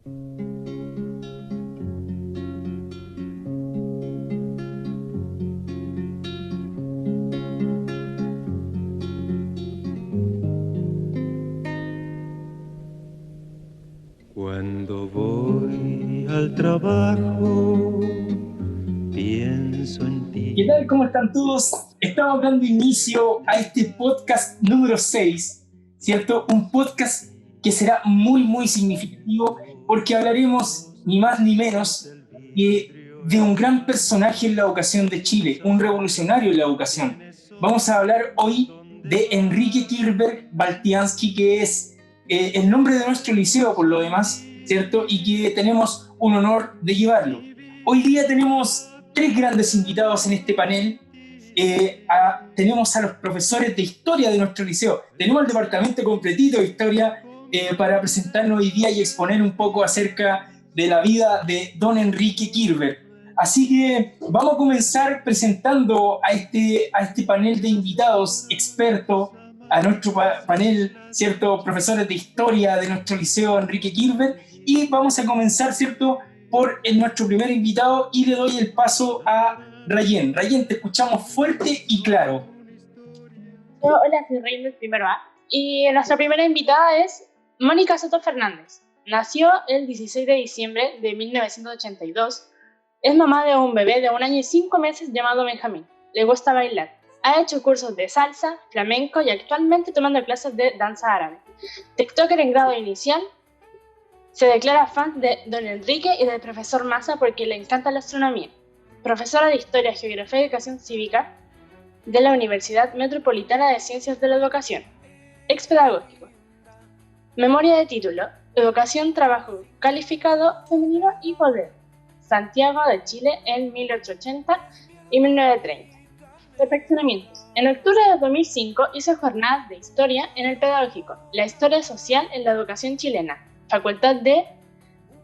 Cuando voy al trabajo, pienso en ti. ¿Qué tal? ¿Cómo están todos? Estamos dando inicio a este podcast número 6, ¿cierto? Un podcast que será muy significativo porque hablaremos ni más ni menos que de un gran personaje en la educación de Chile, un revolucionario en la educación. Vamos a hablar hoy de Enrique Kirchberg Baltiansky, que es el nombre de nuestro liceo por lo demás, ¿cierto? Y que tenemos un honor de llevarlo. Hoy día tenemos tres grandes invitados en este panel. Tenemos a los profesores de historia de nuestro liceo. Tenemos el departamento completito de historia para presentarnos hoy día y exponer un poco acerca de la vida de don Enrique Kirchberg. Así que vamos a comenzar presentando a este panel de invitados expertos, a nuestro panel, ¿cierto? Profesores de historia de nuestro liceo Enrique Kirchberg. Y vamos a comenzar, ¿cierto?, por nuestro primer invitado y le doy el paso a Rayen. Rayen, te escuchamos fuerte y claro. Hola, soy Rayen del primero A y nuestra primera invitada es Mónica Soto Fernández. Nació el 16 de diciembre de 1982. Es mamá de un bebé de 1 año y 5 meses llamado Benjamín. Le gusta bailar. Ha hecho cursos de salsa, flamenco y actualmente tomando clases de danza árabe. TikToker en grado inicial. Se declara fan de don Enrique y del profesor Massa porque le encanta la astronomía. Profesora de Historia, Geografía y Educación Cívica de la Universidad Metropolitana de Ciencias de la Educación. Expedagógico. Memoria de título: Educación, Trabajo Calificado Femenino y Poder. Santiago de Chile en 1880 y 1930. Perfeccionamientos. En octubre de 2005 hizo jornadas de Historia en el Pedagógico, la Historia Social en la Educación Chilena, Facultad de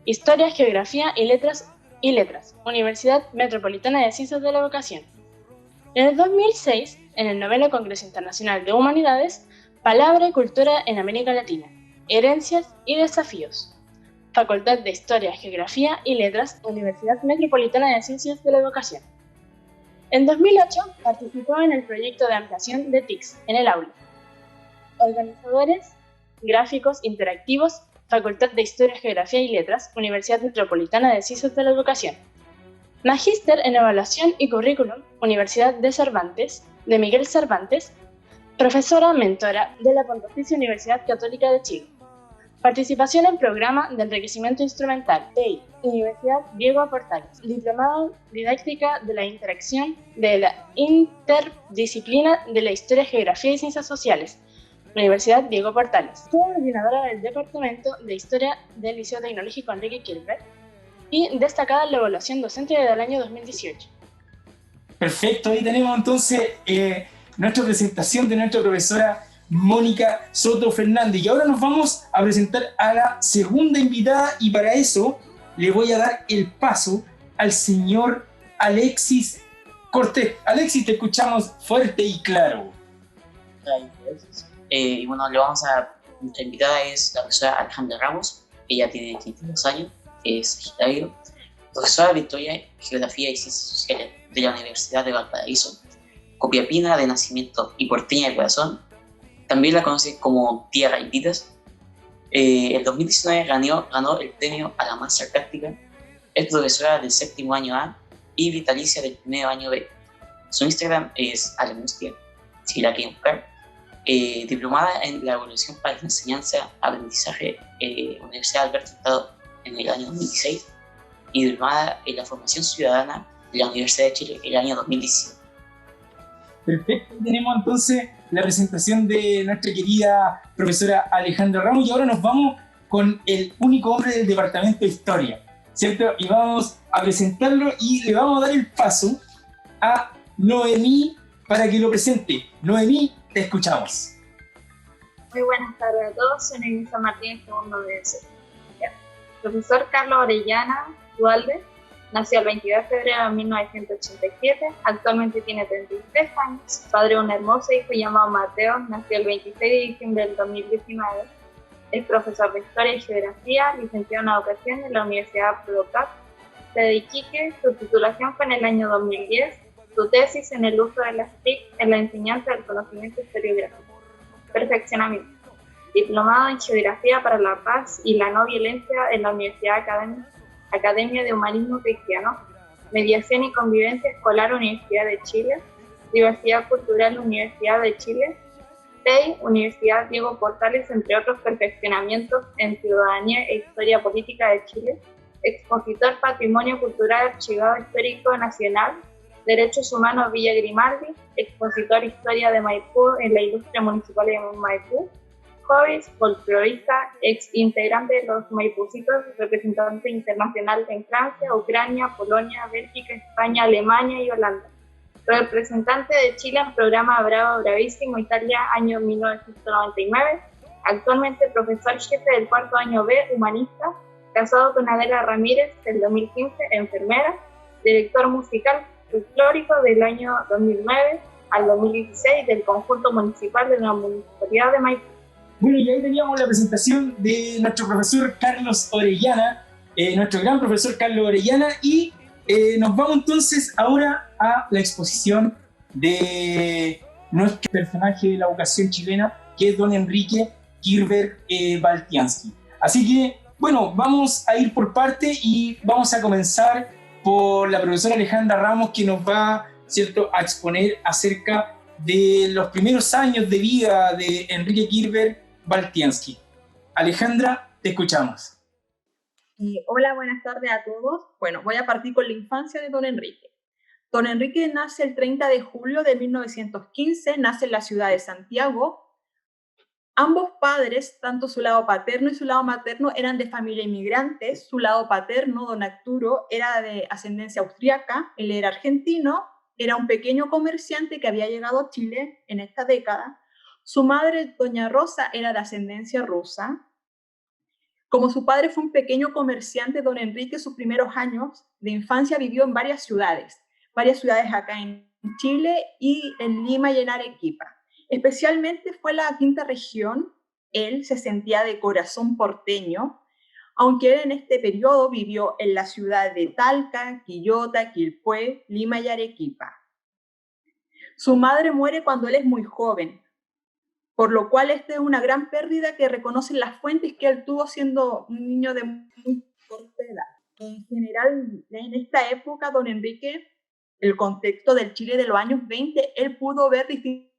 Historia, Geografía y Letras, Universidad Metropolitana de Ciencias de la Educación. En el 2006, en el 9º Congreso Internacional de Humanidades, Palabra y Cultura en América Latina, Herencias y Desafíos, Facultad de Historia, Geografía y Letras, Universidad Metropolitana de Ciencias de la Educación. En 2008 participó en el proyecto de ampliación de TICS en el aula. Organizadores, gráficos interactivos, Facultad de Historia, Geografía y Letras, Universidad Metropolitana de Ciencias de la Educación. Magíster en Evaluación y Currículum, Universidad de Cervantes, de Miguel Cervantes. Profesora mentora de la Pontificia Universidad Católica de Chile. Participación en Programa de Enriquecimiento Instrumental, TEI, Universidad Diego Portales. Diplomado Didáctica de la Interacción de la Interdisciplina de la Historia, Geografía y Ciencias Sociales, Universidad Diego Portales. Fue coordinadora del Departamento de Historia del Liceo Tecnológico Enrique Kirchberg y destacada en la evaluación docente del año 2018. Perfecto, ahí tenemos entonces nuestra presentación de nuestra profesora Mónica Soto Fernández. Y ahora nos vamos a presentar a la segunda invitada y para eso le voy a dar el paso al señor Alexis Cortés. Alexis, te escuchamos fuerte y claro. Y bueno, nuestra invitada es la profesora Alejandra Ramos. Ella tiene 32 años, es Sagitario, profesora de Historia, Geografía y Ciencias Sociales de la Universidad de Valparaíso, copiapina de nacimiento y porteña de corazón. También la conocen como Tía Raititas. En 2019 ganó el premio a la más sarcástica. Es profesora del 7º año A y vitalicia del 1º año B. Su Instagram es Alemustia, si la quieren buscar. Diplomada en la Evolución para la Enseñanza, Aprendizaje, Universidad Alberto Hurtado en el año 2016 y diplomada en la Formación Ciudadana de la Universidad de Chile en el año 2017. Perfecto, tenemos entonces la presentación de nuestra querida profesora Alejandra Ramos y ahora nos vamos con el único hombre del Departamento de Historia, ¿cierto? Y vamos a presentarlo y le vamos a dar el paso a Noemí para que lo presente. Noemí, te escuchamos. Muy buenas tardes a todos, soy Noemí San Martín, segundo de secundaria. Profesor Carlos Orellana Dualde nació el 22 de febrero de 1987, actualmente tiene 33 años, padre de un hermoso hijo llamado Mateo, nació el 26 de diciembre del 2019. Es profesor de Historia y Geografía, licenciado en Educación en la Universidad Prodcat de Iquique. Su titulación fue en el año 2010. Su tesis en el uso de las TIC en la enseñanza del conocimiento historiográfico. Perfeccionamiento. Diplomado en Geografía para la Paz y la No Violencia en la Universidad Academia de Humanismo Cristiano. Mediación y Convivencia Escolar, Universidad de Chile. Diversidad Cultural, Universidad de Chile. TEI, Universidad Diego Portales, entre otros perfeccionamientos en Ciudadanía e Historia Política de Chile. Expositor Patrimonio Cultural Archivado Histórico Nacional, Derechos Humanos Villa Grimaldi, expositor Historia de Maipú en la Ilustre Municipalidad de Maipú, hobbies, folclorista, ex integrante de los Maipucitos, representante internacional en Francia, Ucrania, Polonia, Bélgica, España, Alemania y Holanda. Representante de Chile en programa Bravo Bravísimo Italia, año 1999. Actualmente profesor jefe del cuarto año B, humanista, casado con Adela Ramírez, del 2015, enfermera, director musical folclórico del año 2009 al 2016 del conjunto municipal de la Municipalidad de Maipú. Bueno, y ahí teníamos la presentación de nuestro profesor Carlos Orellana, nuestro gran profesor Carlos Orellana, y nos vamos entonces ahora a la exposición de nuestro personaje de la vocación chilena, que es don Enrique Kirber Baltiansky. Así que, bueno, vamos a ir por parte y vamos a comenzar por la profesora Alejandra Ramos, que nos va, ¿cierto?, a exponer acerca de los primeros años de vida de Enrique Kirber Baltiansky. Alejandra, te escuchamos. Hola, buenas tardes a todos. Bueno, voy a partir con la infancia de don Enrique. Don Enrique nace el 30 de julio de 1915, nace en la ciudad de Santiago. Ambos padres, tanto su lado paterno y su lado materno, eran de familia inmigrante. Su lado paterno, don Arturo, era de ascendencia austríaca, él era argentino, era un pequeño comerciante que había llegado a Chile en esta década. Su madre, doña Rosa, era de ascendencia rusa. Como su padre fue un pequeño comerciante, don Enrique sus primeros años de infancia vivió en varias ciudades acá en Chile y en Lima y en Arequipa. Especialmente fue la quinta región. Él se sentía de corazón porteño, aunque él en este periodo vivió en la ciudad de Talca, Quillota, Quilpué, Lima y Arequipa. Su madre muere cuando él es muy joven, por lo cual esta es una gran pérdida que reconocen las fuentes que él tuvo siendo un niño de muy corta edad. En general, en esta época, don Enrique, el contexto del Chile de los años 20, él pudo ver distintas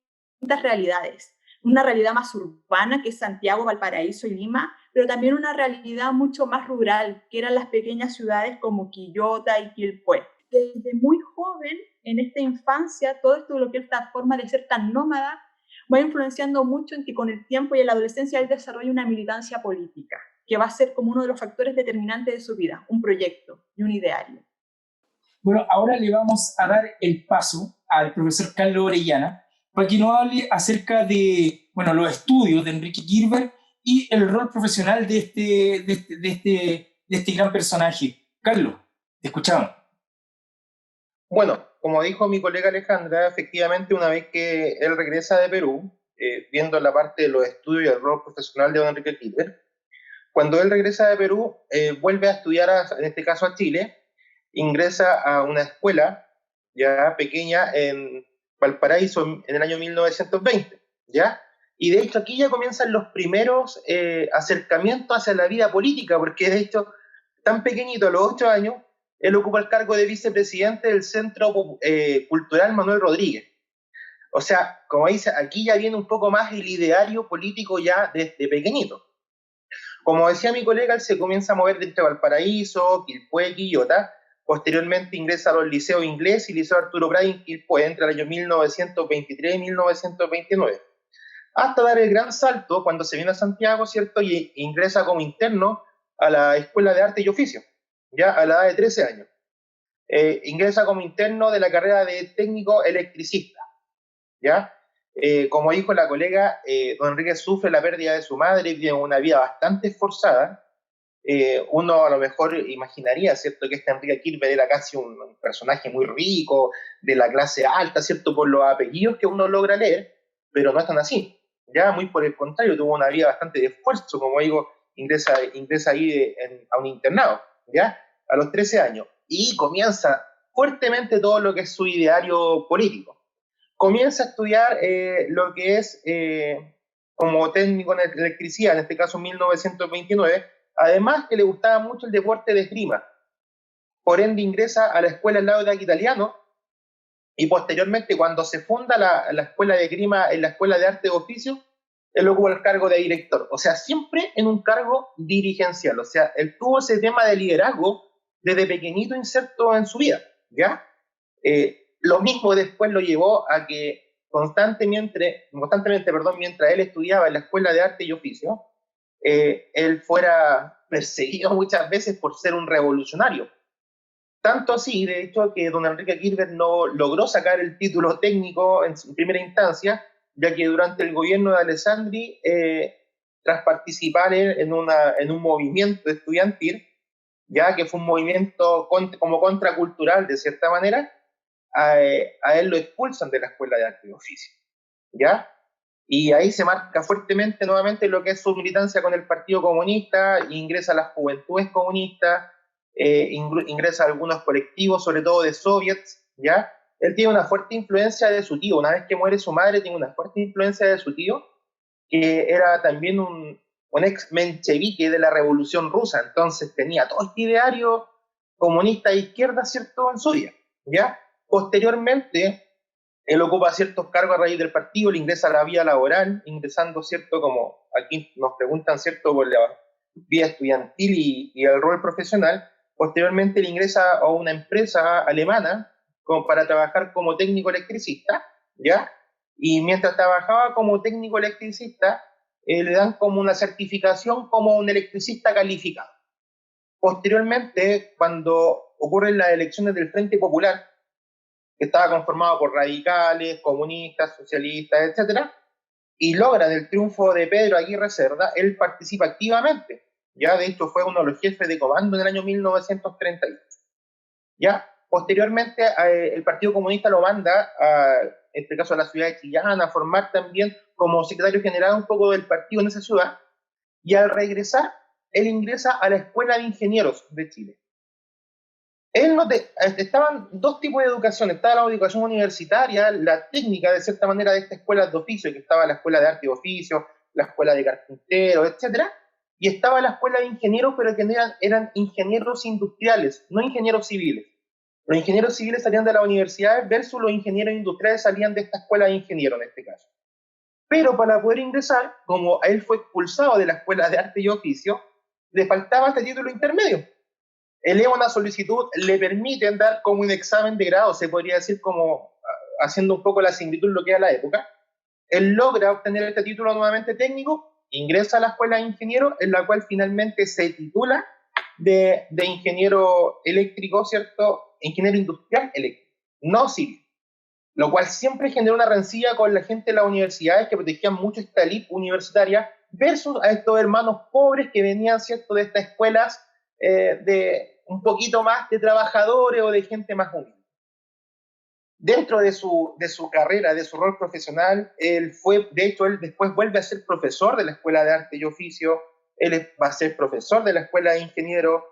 realidades. Una realidad más urbana, que es Santiago, Valparaíso y Lima, pero también una realidad mucho más rural, que eran las pequeñas ciudades como Quillota y Quilpué. Desde muy joven, en esta infancia, todo esto, lo que es esta forma de ser tan nómada, va influenciando mucho en que con el tiempo y en la adolescencia él desarrolla una militancia política, que va a ser como uno de los factores determinantes de su vida, un proyecto y un ideario. Bueno, ahora le vamos a dar el paso al profesor Carlos Orellana para que nos hable acerca de, bueno, los estudios de Enrique Kirber y el rol profesional de este gran personaje. Carlos, te escuchamos. Bueno, como dijo mi colega Alejandra, efectivamente una vez que él regresa de Perú, viendo la parte de los estudios y el rol profesional de don Enrique Kirber, cuando él regresa de Perú, vuelve a estudiar, en este caso a Chile, ingresa a una escuela ya pequeña en Valparaíso en el año 1920, ¿ya? Y de hecho aquí ya comienzan los primeros acercamientos hacia la vida política, porque de hecho, tan pequeñito, a los 8 años, él ocupa el cargo de vicepresidente del Centro Cultural Manuel Rodríguez. O sea, como dice, aquí ya viene un poco más el ideario político ya desde pequeñito. Como decía mi colega, él se comienza a mover entre Valparaíso, Quilpué, Quillota. Posteriormente ingresa a los liceos inglés y liceo Arturo Prat en Quilpué entre el año 1923 y 1929. Hasta dar el gran salto cuando se viene a Santiago, ¿cierto? Y ingresa como interno a la Escuela de Arte y Oficio, ya a la edad de 13 años. Ingresa como interno de la carrera de técnico electricista, ¿ya? Como dijo la colega, don Enrique sufre la pérdida de su madre, vive una vida bastante esforzada. Uno a lo mejor imaginaría, ¿cierto?, que este Enrique Kirber era casi un personaje muy rico, de la clase alta, ¿cierto?, por los apellidos que uno logra leer, pero no es tan así, ya muy por el contrario, tuvo una vida bastante de esfuerzo, como digo, ingresa ahí a un internado, ya, a los 13 años, y comienza fuertemente todo lo que es su ideario político. Comienza a estudiar lo que es como técnico en electricidad, en este caso 1929, además que le gustaba mucho el deporte de esgrima. Por ende ingresa a la escuela al lado de italiano, y posteriormente cuando se funda la escuela de esgrima en la escuela de arte de oficio, él ocupa el cargo de director, o sea, siempre en un cargo dirigencial, o sea, él tuvo ese tema de liderazgo desde pequeñito inserto en su vida, ¿ya? Lo mismo después lo llevó a que constantemente, mientras él estudiaba en la escuela de arte y oficio, él fuera perseguido muchas veces por ser un revolucionario. Tanto así, de hecho, que don Enrique Kirchner no logró sacar el título técnico en primera instancia, ya que durante el gobierno de Alessandri, tras participar en un movimiento estudiantil, ya que fue un movimiento como contracultural de cierta manera, a él lo expulsan de la Escuela de Arte y Oficio, ¿ya? Y ahí se marca fuertemente nuevamente lo que es su militancia con el Partido Comunista, ingresa a las Juventudes Comunistas, ingresa a algunos colectivos, sobre todo de soviets, ¿ya? Él tiene una fuerte influencia de su tío, una vez que muere su madre, tiene una fuerte influencia de su tío, que era también un ex menchevique de la Revolución Rusa, entonces tenía todo este ideario comunista de izquierda, ¿cierto?, en su día, ¿ya? Posteriormente, él ocupa ciertos cargos a raíz del partido, le ingresa a la vida laboral, ingresando, ¿cierto?, como aquí nos preguntan, ¿cierto?, por la vida estudiantil y el rol profesional. Posteriormente le ingresa a una empresa alemana para trabajar como técnico electricista, ¿ya? Y mientras trabajaba como técnico electricista, le dan como una certificación como un electricista calificado. Posteriormente, cuando ocurren las elecciones del Frente Popular, que estaba conformado por radicales, comunistas, socialistas, etc., y logran el triunfo de Pedro Aguirre Cerda, él participa activamente. Ya, de hecho, fue uno de los jefes de comando en el año 1938. Ya, posteriormente, el Partido Comunista lo manda, en este caso a la ciudad de Chillán, a formar también como secretario general un poco del partido en esa ciudad, y al regresar, él ingresa a la Escuela de Ingenieros de Chile. Estaban dos tipos de educación, estaba la educación universitaria, la técnica de cierta manera de estas escuelas de oficio, que estaba la escuela de arte y oficio, la escuela de carpintero, etcétera, y estaba la escuela de ingenieros, pero que eran ingenieros industriales, no ingenieros civiles. Los ingenieros civiles salían de la universidad versus los ingenieros industriales salían de esta escuela de ingenieros en este caso. Pero para poder ingresar, como él fue expulsado de la escuela de arte y oficio, le faltaba este título intermedio. Eleva una solicitud, le permiten dar como un examen de grado, se podría decir como haciendo un poco la similitud lo que era la época. Él logra obtener este título nuevamente técnico, ingresa a la escuela de ingeniero, en la cual finalmente se titula de ingeniero eléctrico, ¿cierto? Ingeniero industrial eléctrico, no civil. Lo cual siempre generó una rencilla con la gente de las universidades que protegían mucho esta elite universitaria versus a estos hermanos pobres que venían, ¿cierto?, de estas escuelas de un poquito más de trabajadores o de gente más humilde. Dentro de su carrera, de su rol profesional, él después vuelve a ser profesor de la Escuela de Arte y Oficio, va a ser profesor de la Escuela de Ingenieros,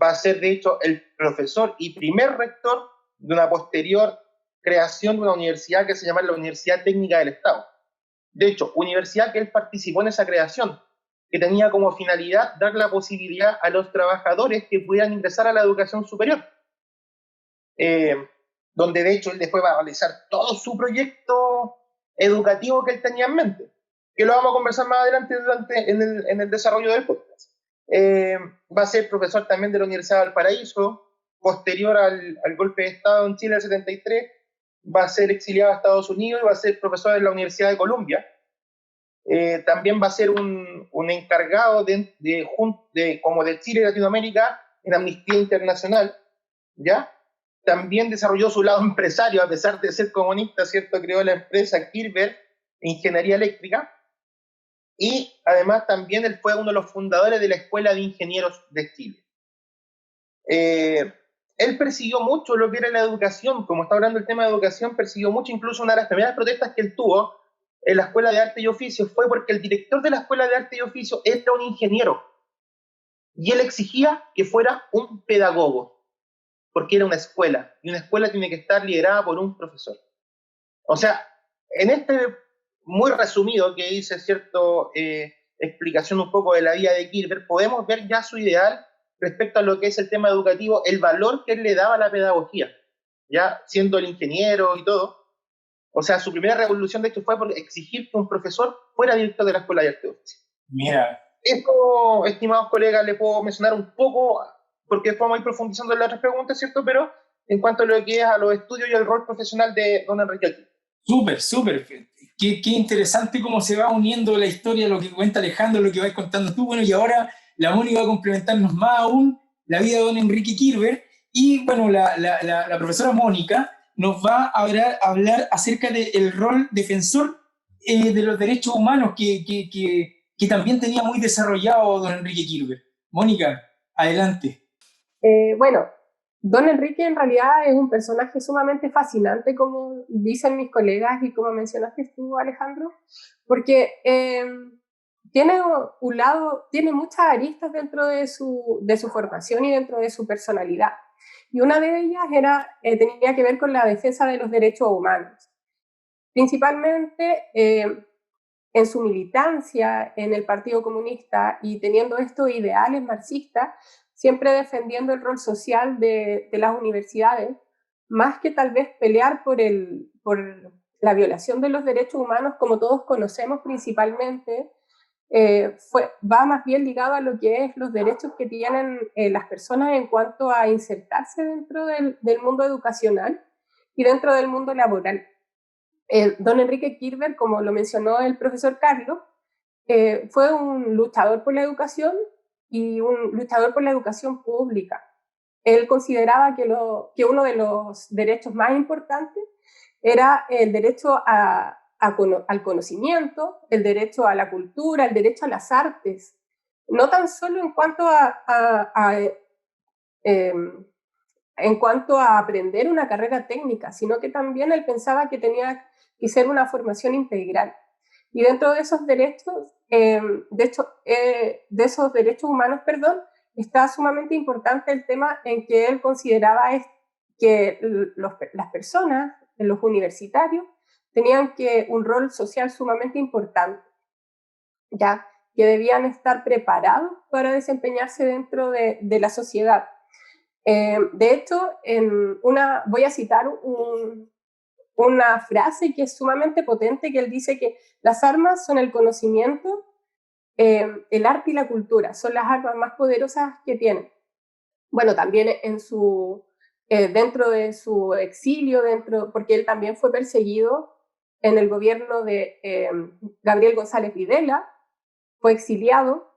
va a ser de hecho el profesor y primer rector de una posterior creación de una universidad que se llama la Universidad Técnica del Estado. De hecho, universidad que él participó en esa creación, que tenía como finalidad dar la posibilidad a los trabajadores que pudieran ingresar a la educación superior. Donde de hecho él después va a realizar todo su proyecto educativo que él tenía en mente, que lo vamos a conversar más adelante en el desarrollo del podcast. Va a ser profesor también de la Universidad de Valparaíso, posterior al golpe de Estado en Chile del 73, va a ser exiliado a Estados Unidos y va a ser profesor en la Universidad de Columbia. También va a ser un encargado como de Chile y Latinoamérica en Amnistía Internacional, ¿ya? También desarrolló su lado empresario, a pesar de ser comunista, ¿cierto? Creó la empresa Kirber Ingeniería Eléctrica, y además también él fue uno de los fundadores de la Escuela de Ingenieros de Chile. Él persiguió mucho lo que era la educación, como está hablando el tema de educación, persiguió mucho, incluso una de las primeras protestas que él tuvo en la Escuela de Arte y Oficio fue porque el director de la Escuela de Arte y Oficio era un ingeniero y él exigía que fuera un pedagogo, porque era una escuela y una escuela tiene que estar liderada por un profesor. O sea, en este muy resumido que hice, cierto, explicación un poco de la vida de Gilbert, podemos ver ya su ideal respecto a lo que es el tema educativo, el valor que él le daba a la pedagogía, ya siendo el ingeniero y todo. O sea, su primera revolución de hecho fue por exigir que un profesor fuera director de la Escuela de Arte y Oficio. Mira, Esto, estimados colegas, le puedo mencionar un poco, porque vamos a ir profundizando en las otras preguntas, ¿cierto? Pero en cuanto a lo que es a los estudios y el rol profesional de don Enrique Aquino. súper, súper. Qué interesante cómo se va uniendo la historia, lo que cuenta Alejandro, lo que vais contando tú. Bueno, y ahora la Moni va a complementarnos más aún la vida de don Enrique Kirber. Y bueno, la profesora Mónica nos va a hablar acerca del rol defensor de los derechos humanos que también tenía muy desarrollado don Enrique Kirber. Mónica, adelante. Bueno, don Enrique en realidad es un personaje sumamente fascinante, como dicen mis colegas y como mencionaste tú, Alejandro, porque tiene un lado, tiene muchas aristas dentro de su formación y dentro de su personalidad. Y una de ellas tenía que ver con la defensa de los derechos humanos. Principalmente en su militancia en el Partido Comunista y teniendo estos ideales marxistas, siempre defendiendo el rol social de las universidades, más que tal vez pelear por la violación de los derechos humanos, como todos conocemos principalmente, va más bien ligado a lo que es los derechos que tienen las personas en cuanto a insertarse dentro del mundo educacional y dentro del mundo laboral. Don Enrique Kirber, como lo mencionó el profesor Carlos, fue un luchador por la educación y un luchador por la educación pública. Él consideraba que uno de los derechos más importantes era el derecho al conocimiento, el derecho a la cultura, el derecho a las artes, no tan solo en cuanto a aprender una carrera técnica, sino que también él pensaba que tenía que ser una formación integral. Y dentro de esos derechos, de esos derechos humanos, está sumamente importante el tema en que él consideraba que las personas, los universitarios, tenían un rol social sumamente importante, ya que debían estar preparados para desempeñarse dentro de la sociedad. De hecho, voy a citar una frase que es sumamente potente, que él dice que las armas son el conocimiento, el arte y la cultura, son las armas más poderosas que tienen. Bueno, también dentro de su exilio, porque él también fue perseguido en el gobierno de Gabriel González Videla, fue exiliado,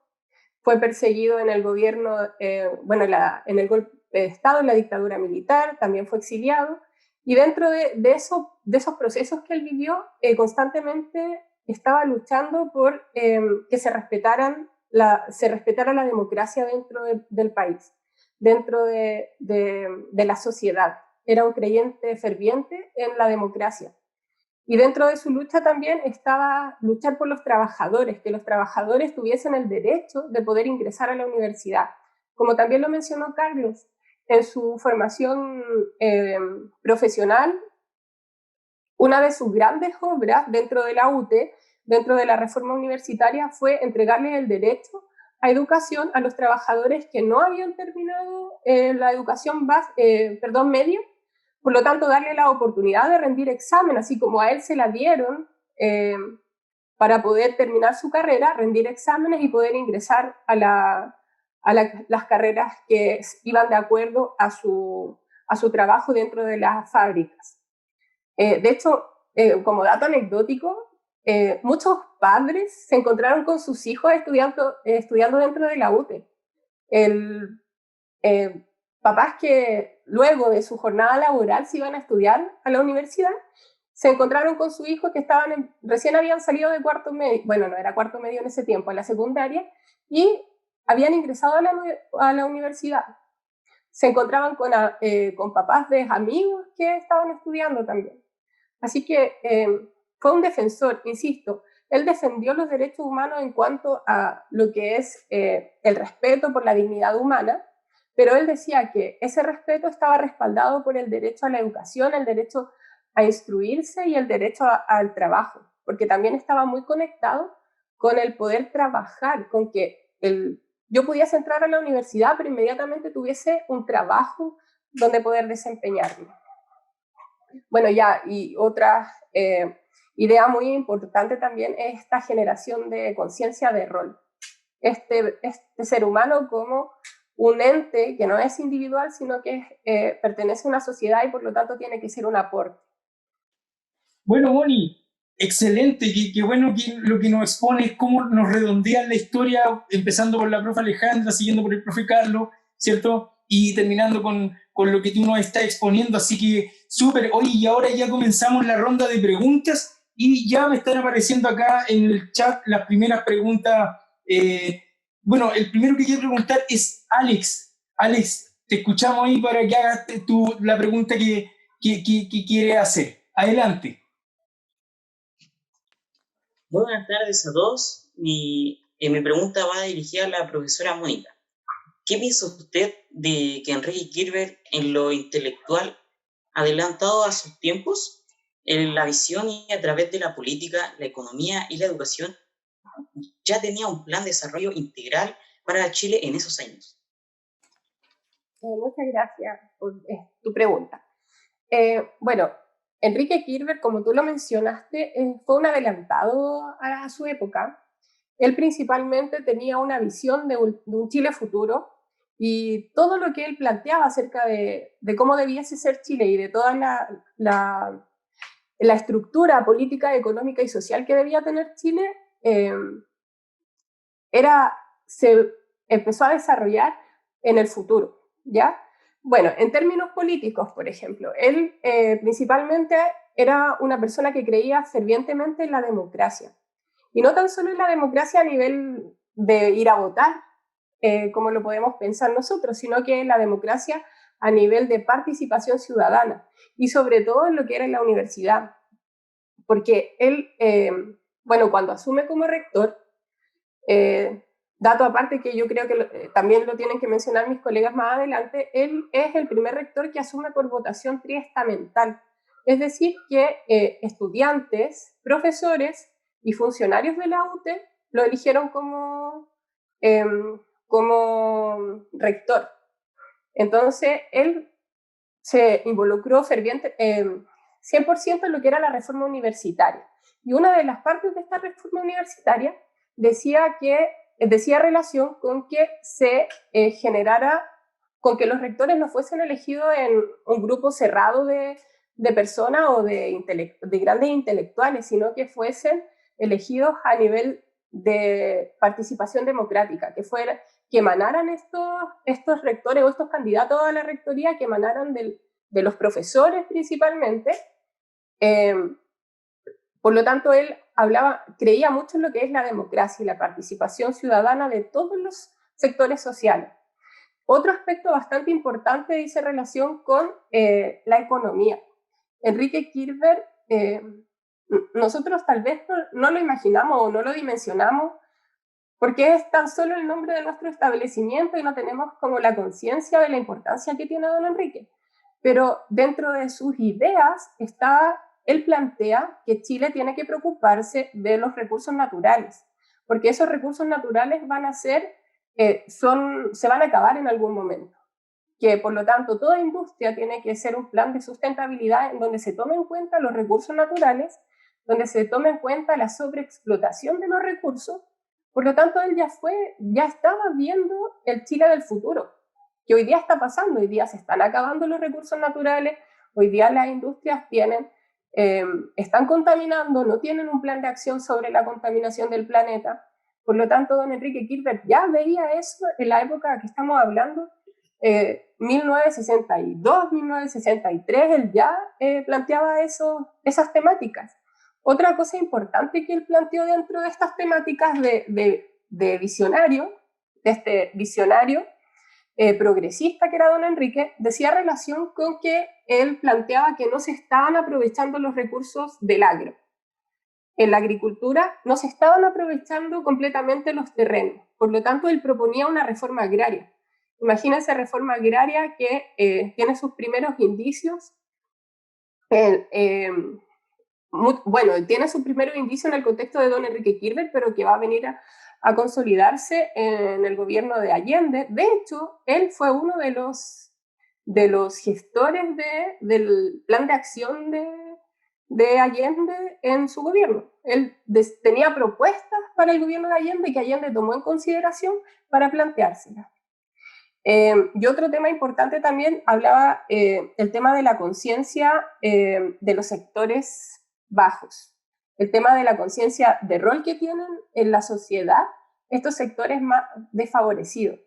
fue perseguido en el gobierno, en el golpe de Estado, en la dictadura militar, también fue exiliado. Y dentro de esos procesos que él vivió, constantemente estaba luchando por que se respetara la democracia dentro del país, dentro de la sociedad. Era un creyente ferviente en la democracia. Y dentro de su lucha también estaba luchar por los trabajadores, que los trabajadores tuviesen el derecho de poder ingresar a la universidad. Como también lo mencionó Carlos, en su formación profesional, una de sus grandes obras dentro de la UTE, dentro de la reforma universitaria, fue entregarle el derecho a educación a los trabajadores que no habían terminado la educación media, por lo tanto darle la oportunidad de rendir examen, así como a él se la dieron para poder terminar su carrera, rendir exámenes y poder ingresar a las carreras que iban de acuerdo a su trabajo dentro de las fábricas. De hecho, como dato anecdótico, muchos padres se encontraron con sus hijos estudiando dentro de la UTE. Papás que luego de su jornada laboral se iban a estudiar a la universidad, se encontraron con su hijo que recién habían salido de cuarto medio, bueno, no era cuarto medio en ese tiempo, en la secundaria, y habían ingresado a la universidad. Se encontraban con papás de amigos que estaban estudiando también. Así que fue un defensor, insisto, él defendió los derechos humanos en cuanto a lo que es el respeto por la dignidad humana, pero él decía que ese respeto estaba respaldado por el derecho a la educación, el derecho a instruirse y el derecho al trabajo, porque también estaba muy conectado con el poder trabajar, con que yo pudiese entrar a la universidad, pero inmediatamente tuviese un trabajo donde poder desempeñarme. Bueno, ya, y otra idea muy importante también es esta generación de conciencia de rol. Este ser humano como un ente que no es individual, sino que pertenece a una sociedad y por lo tanto tiene que ser un aporte. Bueno, Moni, excelente, qué bueno que lo que nos expone es cómo nos redondean la historia, empezando por la profe Alejandra, siguiendo por el profe Carlos, ¿cierto? Y terminando con lo que tú nos estás exponiendo, así que súper. Oye, y ahora ya comenzamos la ronda de preguntas y ya me están apareciendo acá en el chat las primeras preguntas. Bueno, el primero que quiero preguntar es Alex. Alex, te escuchamos ahí para que hagas la pregunta que quieres hacer. Adelante. Muy buenas tardes a todos. Mi pregunta va dirigida a la profesora Mónica. ¿Qué piensa usted de que Enrique Kirber, en lo intelectual, adelantado a sus tiempos, en la visión y a través de la política, la economía y la educación, ya tenía un plan de desarrollo integral para Chile en esos años? Muchas gracias por tu pregunta. Bueno, Enrique Kirber, como tú lo mencionaste, fue un adelantado a su época. Él principalmente tenía una visión de un Chile futuro y todo lo que él planteaba acerca de cómo debiese ser Chile y de toda la estructura política, económica y social que debía tener Chile, se empezó a desarrollar en el futuro, ¿ya? Bueno, en términos políticos, por ejemplo, él principalmente era una persona que creía fervientemente en la democracia. Y no tan solo en la democracia a nivel de ir a votar, como lo podemos pensar nosotros, sino que en la democracia a nivel de participación ciudadana y sobre todo en lo que era en la universidad. Porque él, bueno, cuando asume como rector, dato aparte que yo creo que también lo tienen que mencionar mis colegas más adelante, él es el primer rector que asume por votación triestamental. Es decir, que estudiantes, profesores y funcionarios de la UTE lo eligieron como rector. Entonces, él se involucró 100% en lo que era la reforma universitaria. Y una de las partes de esta reforma universitaria decía relación con que se generara, con que los rectores no fuesen elegidos en un grupo cerrado de personas o de grandes intelectuales, sino que fuesen elegidos a nivel de participación democrática, que emanaran estos rectores o estos candidatos a la rectoría, que emanaran de los profesores principalmente. Por lo tanto, él creía mucho en lo que es la democracia y la participación ciudadana de todos los sectores sociales. Otro aspecto bastante importante dice relación con la economía. Enrique Kirber, nosotros tal vez no lo imaginamos o no lo dimensionamos porque es tan solo el nombre de nuestro establecimiento y no tenemos como la conciencia de la importancia que tiene don Enrique. Pero dentro de sus ideas él plantea que Chile tiene que preocuparse de los recursos naturales, porque esos recursos naturales se van a acabar en algún momento. Que por lo tanto toda industria tiene que ser un plan de sustentabilidad en donde se tomen en cuenta los recursos naturales, donde se tome en cuenta la sobreexplotación de los recursos. Por lo tanto, él ya estaba viendo el Chile del futuro, que hoy día está pasando. Hoy día se están acabando los recursos naturales, hoy día las industrias están contaminando, no tienen un plan de acción sobre la contaminación del planeta. Por lo tanto, don Enrique Kirber ya veía eso en la época que estamos hablando, 1962, 1963, él ya planteaba esas temáticas. Otra cosa importante que él planteó dentro de estas temáticas de visionario, de este visionario progresista que era don Enrique, decía relación con que él planteaba que no se estaban aprovechando los recursos del agro. en la agricultura no se estaban aprovechando completamente los terrenos. Por lo tanto, él proponía una reforma agraria. Imagínense reforma agraria que tiene sus primeros indicios, tiene sus primeros indicios en el contexto de don Enrique Kirchner, pero que va a venir a consolidarse en el gobierno de Allende. De hecho, él fue uno de los gestores del plan de acción de Allende en su gobierno. Él tenía propuestas para el gobierno de Allende que Allende tomó en consideración para planteárselas. Y otro tema importante también hablaba el tema de la conciencia de los sectores bajos, el tema de la conciencia de rol que tienen en la sociedad estos sectores más desfavorecidos.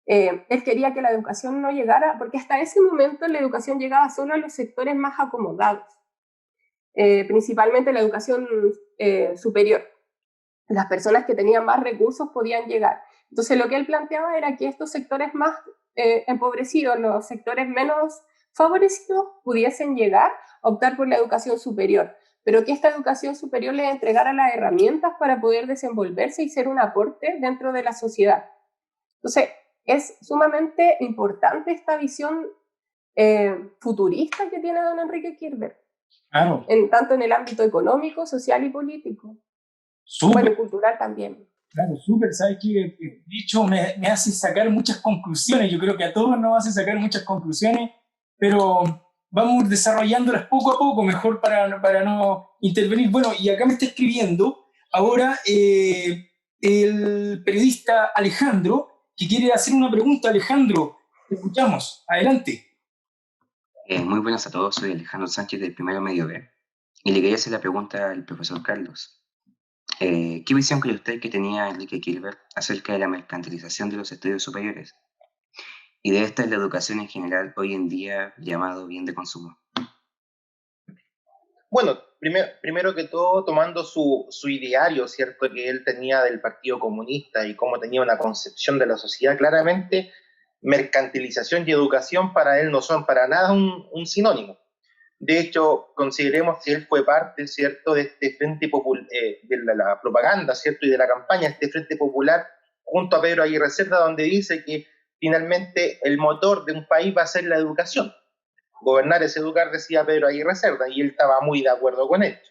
Él quería que la educación no llegara, porque hasta ese momento la educación llegaba solo a los sectores más acomodados, principalmente la educación superior. Las personas que tenían más recursos podían llegar. Entonces lo que él planteaba era que estos sectores más empobrecidos, los sectores menos favorecidos, pudiesen llegar a optar por la educación superior, pero que esta educación superior les entregara las herramientas para poder desenvolverse y ser un aporte dentro de la sociedad. Entonces, es sumamente importante esta visión futurista que tiene don Enrique Kirchner, Claro. tanto en el ámbito económico, social y político. Súper. Bueno, cultural también. Claro, súper, ¿sabes qué? De hecho, me hace sacar muchas conclusiones. Yo creo que a todos nos hace sacar muchas conclusiones, pero vamos desarrollándolas poco a poco, mejor para no intervenir. Bueno, y acá me está escribiendo ahora el periodista Alejandro, que quiere hacer una pregunta. Alejandro, te escuchamos. Adelante. Muy buenas a todos, soy Alejandro Sánchez del Primero Medio B, y le quería hacer la pregunta al profesor Carlos. ¿Qué visión cree usted que tenía Enrique Kirchner acerca de la mercantilización de los estudios superiores y de esta en la educación en general hoy en día llamado bien de consumo? Bueno, primero que todo, tomando su ideario, ¿cierto?, que él tenía del Partido Comunista y cómo tenía una concepción de la sociedad, claramente mercantilización y educación para él no son para nada un sinónimo. De hecho, consideremos que él fue parte, ¿cierto?, de este Frente Popular, de la propaganda, ¿cierto?, y de la campaña, este Frente Popular, junto a Pedro Aguirre Cerda, donde dice que finalmente el motor de un país va a ser la educación. Gobernar es educar, decía Pedro Aguirre Cerda, y él estaba muy de acuerdo con esto.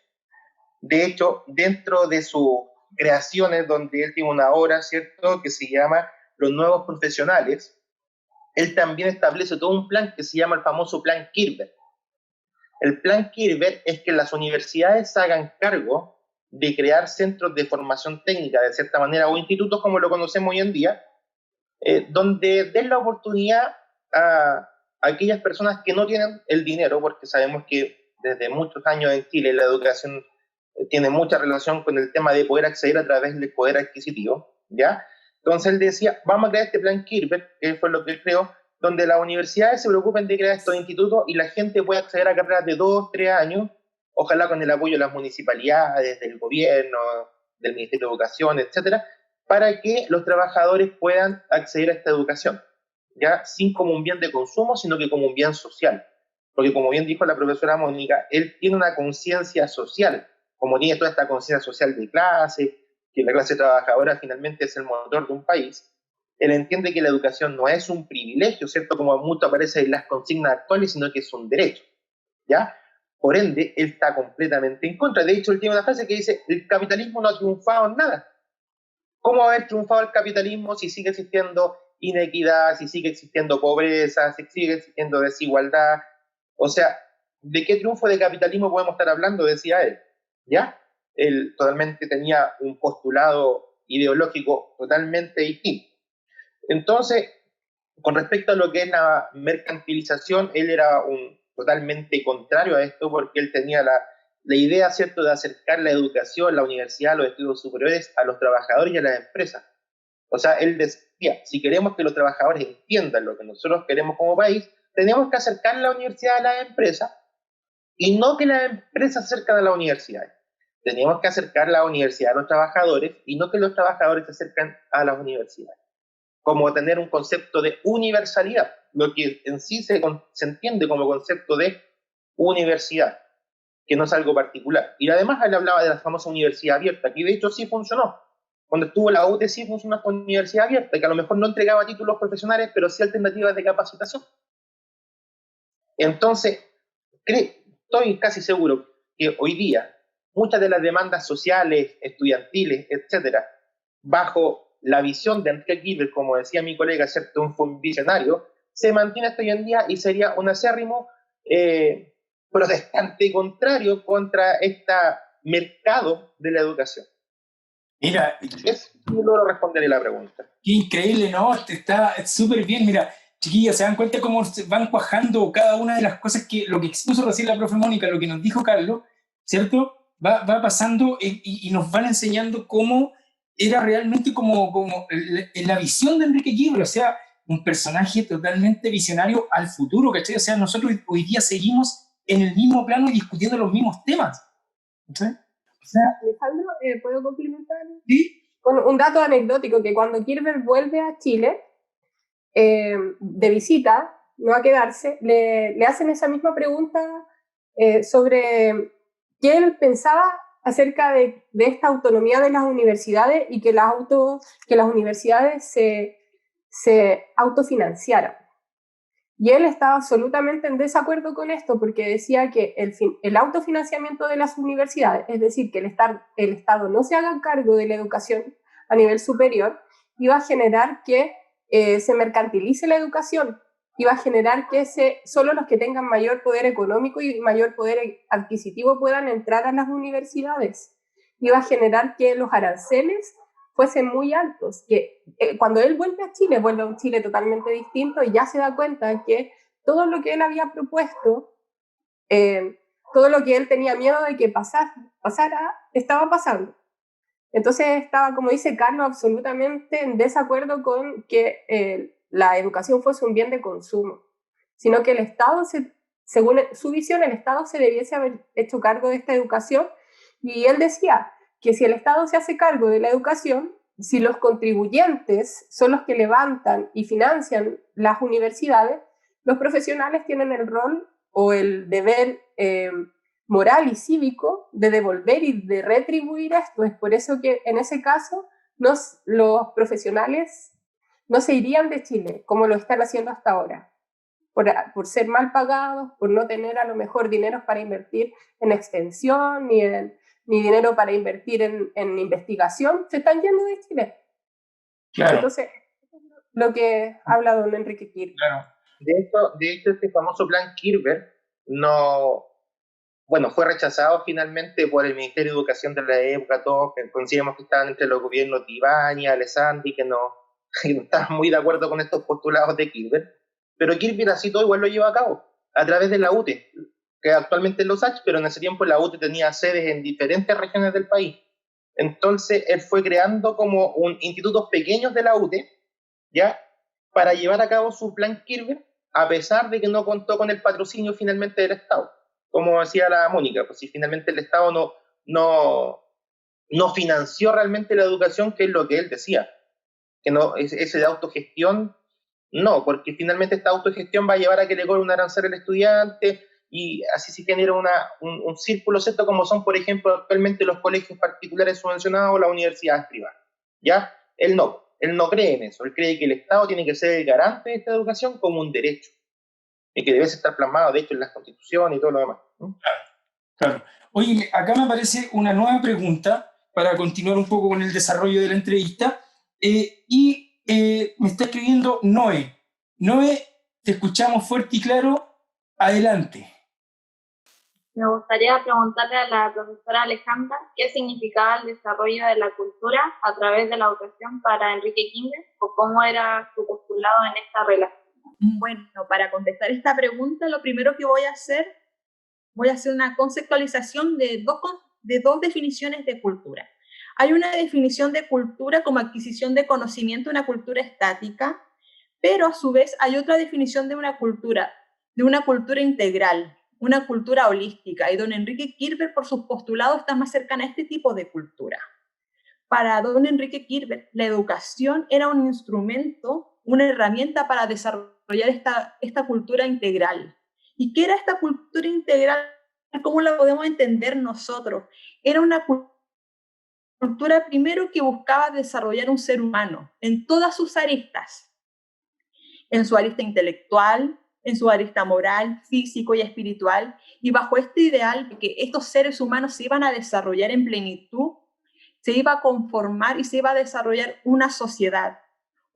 De hecho, dentro de sus creaciones, donde él tiene una obra, ¿cierto?, que se llama Los Nuevos Profesionales, él también establece todo un plan que se llama el famoso Plan Kirchner. El Plan Kirchner es que las universidades hagan cargo de crear centros de formación técnica, de cierta manera, o institutos como lo conocemos hoy en día, donde den la oportunidad a aquellas personas que no tienen el dinero, porque sabemos que desde muchos años en Chile la educación tiene mucha relación con el tema de poder acceder a través del poder adquisitivo, ¿ya? Entonces él decía, vamos a crear este Plan Kirchner, que fue lo que él creó, donde las universidades se preocupen de crear estos institutos y la gente pueda acceder a carreras de 2, 3 años, ojalá con el apoyo de las municipalidades, del gobierno, del Ministerio de Educación, etcétera, para que los trabajadores puedan acceder a esta educación, ya sin como un bien de consumo, sino que como un bien social. Porque como bien dijo la profesora Mónica, él tiene una conciencia social, como tiene toda esta conciencia social de clase, que la clase trabajadora finalmente es el motor de un país. Él entiende que la educación no es un privilegio, ¿cierto?, como mucho aparece en las consignas actuales, sino que es un derecho, ¿ya? Por ende, él está completamente en contra. De hecho, él tiene una frase que dice, el capitalismo no ha triunfado en nada. ¿Cómo va a haber triunfado el capitalismo si sigue existiendo inequidad, si sigue existiendo pobreza, si sigue existiendo desigualdad? O sea, ¿de qué triunfo de capitalismo podemos estar hablando?, decía él, ¿ya? Él totalmente tenía un postulado ideológico totalmente distinto. Entonces, con respecto a lo que es la mercantilización, él era totalmente contrario a esto, porque él tenía la idea, ¿cierto?, de acercar la educación, la universidad, los estudios superiores a los trabajadores y a las empresas. O sea, él decía, si queremos que los trabajadores entiendan lo que nosotros queremos como país, tenemos que acercar la universidad a las empresas y no que las empresas se acercan a la universidad. Tenemos que acercar la universidad a los trabajadores y no que los trabajadores se acercan a las universidades. Como tener un concepto de universalidad, lo que en sí se entiende como concepto de universidad. que no es algo particular. Y además él hablaba de la famosa universidad abierta, que de hecho sí funcionó. Cuando estuvo la UTE sí funcionó esta universidad abierta, que a lo mejor no entregaba títulos profesionales, pero sí alternativas de capacitación. Entonces, estoy casi seguro que hoy día muchas de las demandas sociales, estudiantiles, etcétera, bajo la visión de Enrique Gilbert, como decía mi colega, ¿cierto? Un visionario, se mantiene hasta hoy en día y sería un acérrimo protestante contrario contra este mercado de la educación. Mira, no lo responderé la pregunta. Qué increíble, ¿no? Está súper bien. Mira, chiquillos, ¿se dan cuenta cómo se van cuajando cada una de las cosas que lo que expuso recién la profe Mónica, lo que nos dijo Carlos, ¿cierto? Va pasando y nos van enseñando cómo era realmente como la visión de Enrique Gilbert, o sea, un personaje totalmente visionario al futuro, ¿cachai? O sea, nosotros hoy día seguimos en el mismo plano y discutiendo los mismos temas. ¿Sí? O sea, Alejandro, ¿puedo complementar? ¿sí? Con un dato anecdótico, que cuando Gilbert vuelve a Chile de visita, no a quedarse, le hacen esa misma pregunta sobre qué él pensaba acerca de esta autonomía de las universidades y que las universidades se autofinanciaran. Y él estaba absolutamente en desacuerdo con esto porque decía que el autofinanciamiento de las universidades, es decir, que el Estado no se haga cargo de la educación a nivel superior, iba a generar que se mercantilice la educación, iba a generar que solo los que tengan mayor poder económico y mayor poder adquisitivo puedan entrar a las universidades. Iba a generar que los aranceles fuesen muy altos, que cuando él vuelve a un Chile totalmente distinto y ya se da cuenta que todo lo que él había propuesto, todo lo que él tenía miedo de que pasara, estaba pasando. Entonces estaba, como dice Carlos, absolutamente en desacuerdo con que la educación fuese un bien de consumo, sino que el Estado, según su visión, el Estado se debiese haber hecho cargo de esta educación, y él decía que si el Estado se hace cargo de la educación, si los contribuyentes son los que levantan y financian las universidades, los profesionales tienen el rol o el deber moral y cívico de devolver y de retribuir esto. Es por eso que en ese caso los profesionales no se irían de Chile como lo están haciendo hasta ahora, por ser mal pagados, por no tener a lo mejor dinero para invertir en extensión ni dinero para invertir en investigación, se están yendo de Chile. Claro. Entonces, lo que habla don Enrique Kirchner. Claro. De hecho, este famoso plan Kirchner fue rechazado finalmente por el Ministerio de Educación de la época, todos que consideramos que estaban entre los gobiernos de Ibáñez, Alessandri, que no estaban muy de acuerdo con estos postulados de Kirchner, pero Kirchner así todo igual lo lleva a cabo, a través de la UTE, que actualmente es los USACH, pero en ese tiempo la UTE tenía sedes en diferentes regiones del país. Entonces él fue creando como institutos pequeños de la UTE, ¿ya?, para llevar a cabo su plan Kirchner, a pesar de que no contó con el patrocinio finalmente del Estado. Como decía la Mónica, pues si finalmente el Estado no financió realmente la educación, que es lo que él decía, que no, ese de autogestión, no, porque finalmente esta autogestión va a llevar a que le cobre un arancel al estudiante, y así se genera un círculo, ¿cierto? Como son, por ejemplo, actualmente los colegios particulares subvencionados o las universidades privadas, ¿ya? Él no cree en eso, él cree que el Estado tiene que ser el garante de esta educación como un derecho, y que debe estar plasmado, de hecho, en las constituciones y todo lo demás. Claro. Oye, acá me aparece una nueva pregunta para continuar un poco con el desarrollo de la entrevista, me está escribiendo Noé. Noé, te escuchamos fuerte y claro, adelante. Me gustaría preguntarle a la profesora Alejandra qué significaba el desarrollo de la cultura a través de la educación para Enrique Gilbert, o cómo era su postulado en esta relación. Bueno, para contestar esta pregunta, lo primero que voy a hacer una conceptualización de dos definiciones de cultura. Hay una definición de cultura como adquisición de conocimiento, una cultura estática, pero a su vez hay otra definición de una cultura integral, una cultura holística, y don Enrique Gilbert, por sus postulados, está más cercana a este tipo de cultura. Para don Enrique Gilbert, la educación era un instrumento, una herramienta para desarrollar esta cultura integral. ¿Y qué era esta cultura integral ¿cómo la podemos entender nosotros? Era una cultura primero que buscaba desarrollar un ser humano en todas sus aristas, en su arista intelectual, en su arista moral, físico y espiritual, y bajo este ideal de que estos seres humanos se iban a desarrollar en plenitud, se iba a conformar y se iba a desarrollar una sociedad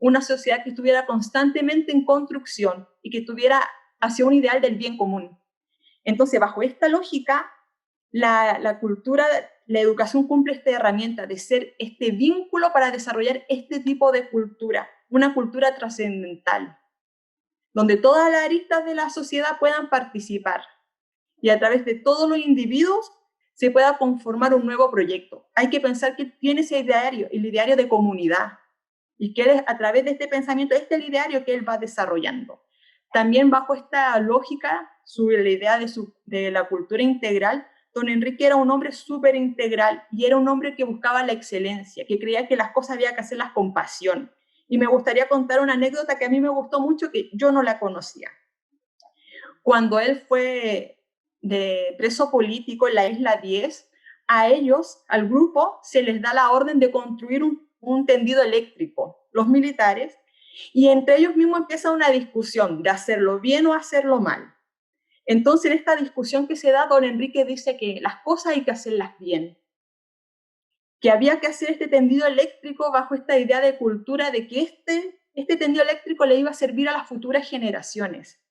que estuviera constantemente en construcción y que tuviera hacia un ideal del bien común. Entonces, bajo esta lógica, la cultura, la educación cumple esta herramienta de ser este vínculo para desarrollar este tipo de cultura, una cultura trascendental, donde todas las aristas de la sociedad puedan participar y a través de todos los individuos se pueda conformar un nuevo proyecto. Hay que pensar que tiene ese ideario, el ideario de comunidad, y que él, a través de este pensamiento, este es el ideario que él va desarrollando. También bajo esta lógica, la idea de la cultura integral, don Enrique era un hombre súper integral y era un hombre que buscaba la excelencia, que creía que las cosas había que hacerlas con pasión. Y me gustaría contar una anécdota que a mí me gustó mucho, que yo no la conocía. Cuando él fue de preso político en la Isla 10, a ellos, al grupo, se les da la orden de construir un tendido eléctrico, los militares, y entre ellos mismos empieza una discusión de hacerlo bien o hacerlo mal. Entonces, en esta discusión que se da, don Enrique dice que las cosas hay que hacerlas bien, que había que hacer este tendido eléctrico bajo esta idea de cultura de que este tendido eléctrico le iba a servir a las futuras generaciones,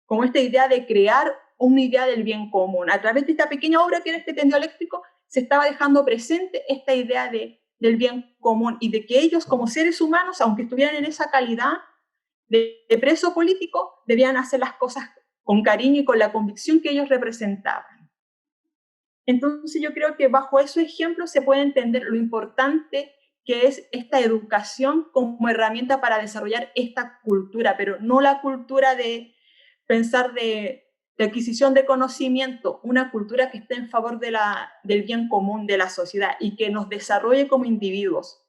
como esta idea de crear una idea del bien común. A través de esta pequeña obra que era este tendido eléctrico, se estaba dejando presente esta idea del bien común y de que ellos como seres humanos, aunque estuvieran en esa calidad de preso político, debían hacer las cosas con cariño y con la convicción que ellos representaban. Entonces yo creo que bajo esos ejemplos se puede entender lo importante que es esta educación como herramienta para desarrollar esta cultura, pero no la cultura de pensar de adquisición de conocimiento, una cultura que esté en favor del bien común de la sociedad y que nos desarrolle como individuos.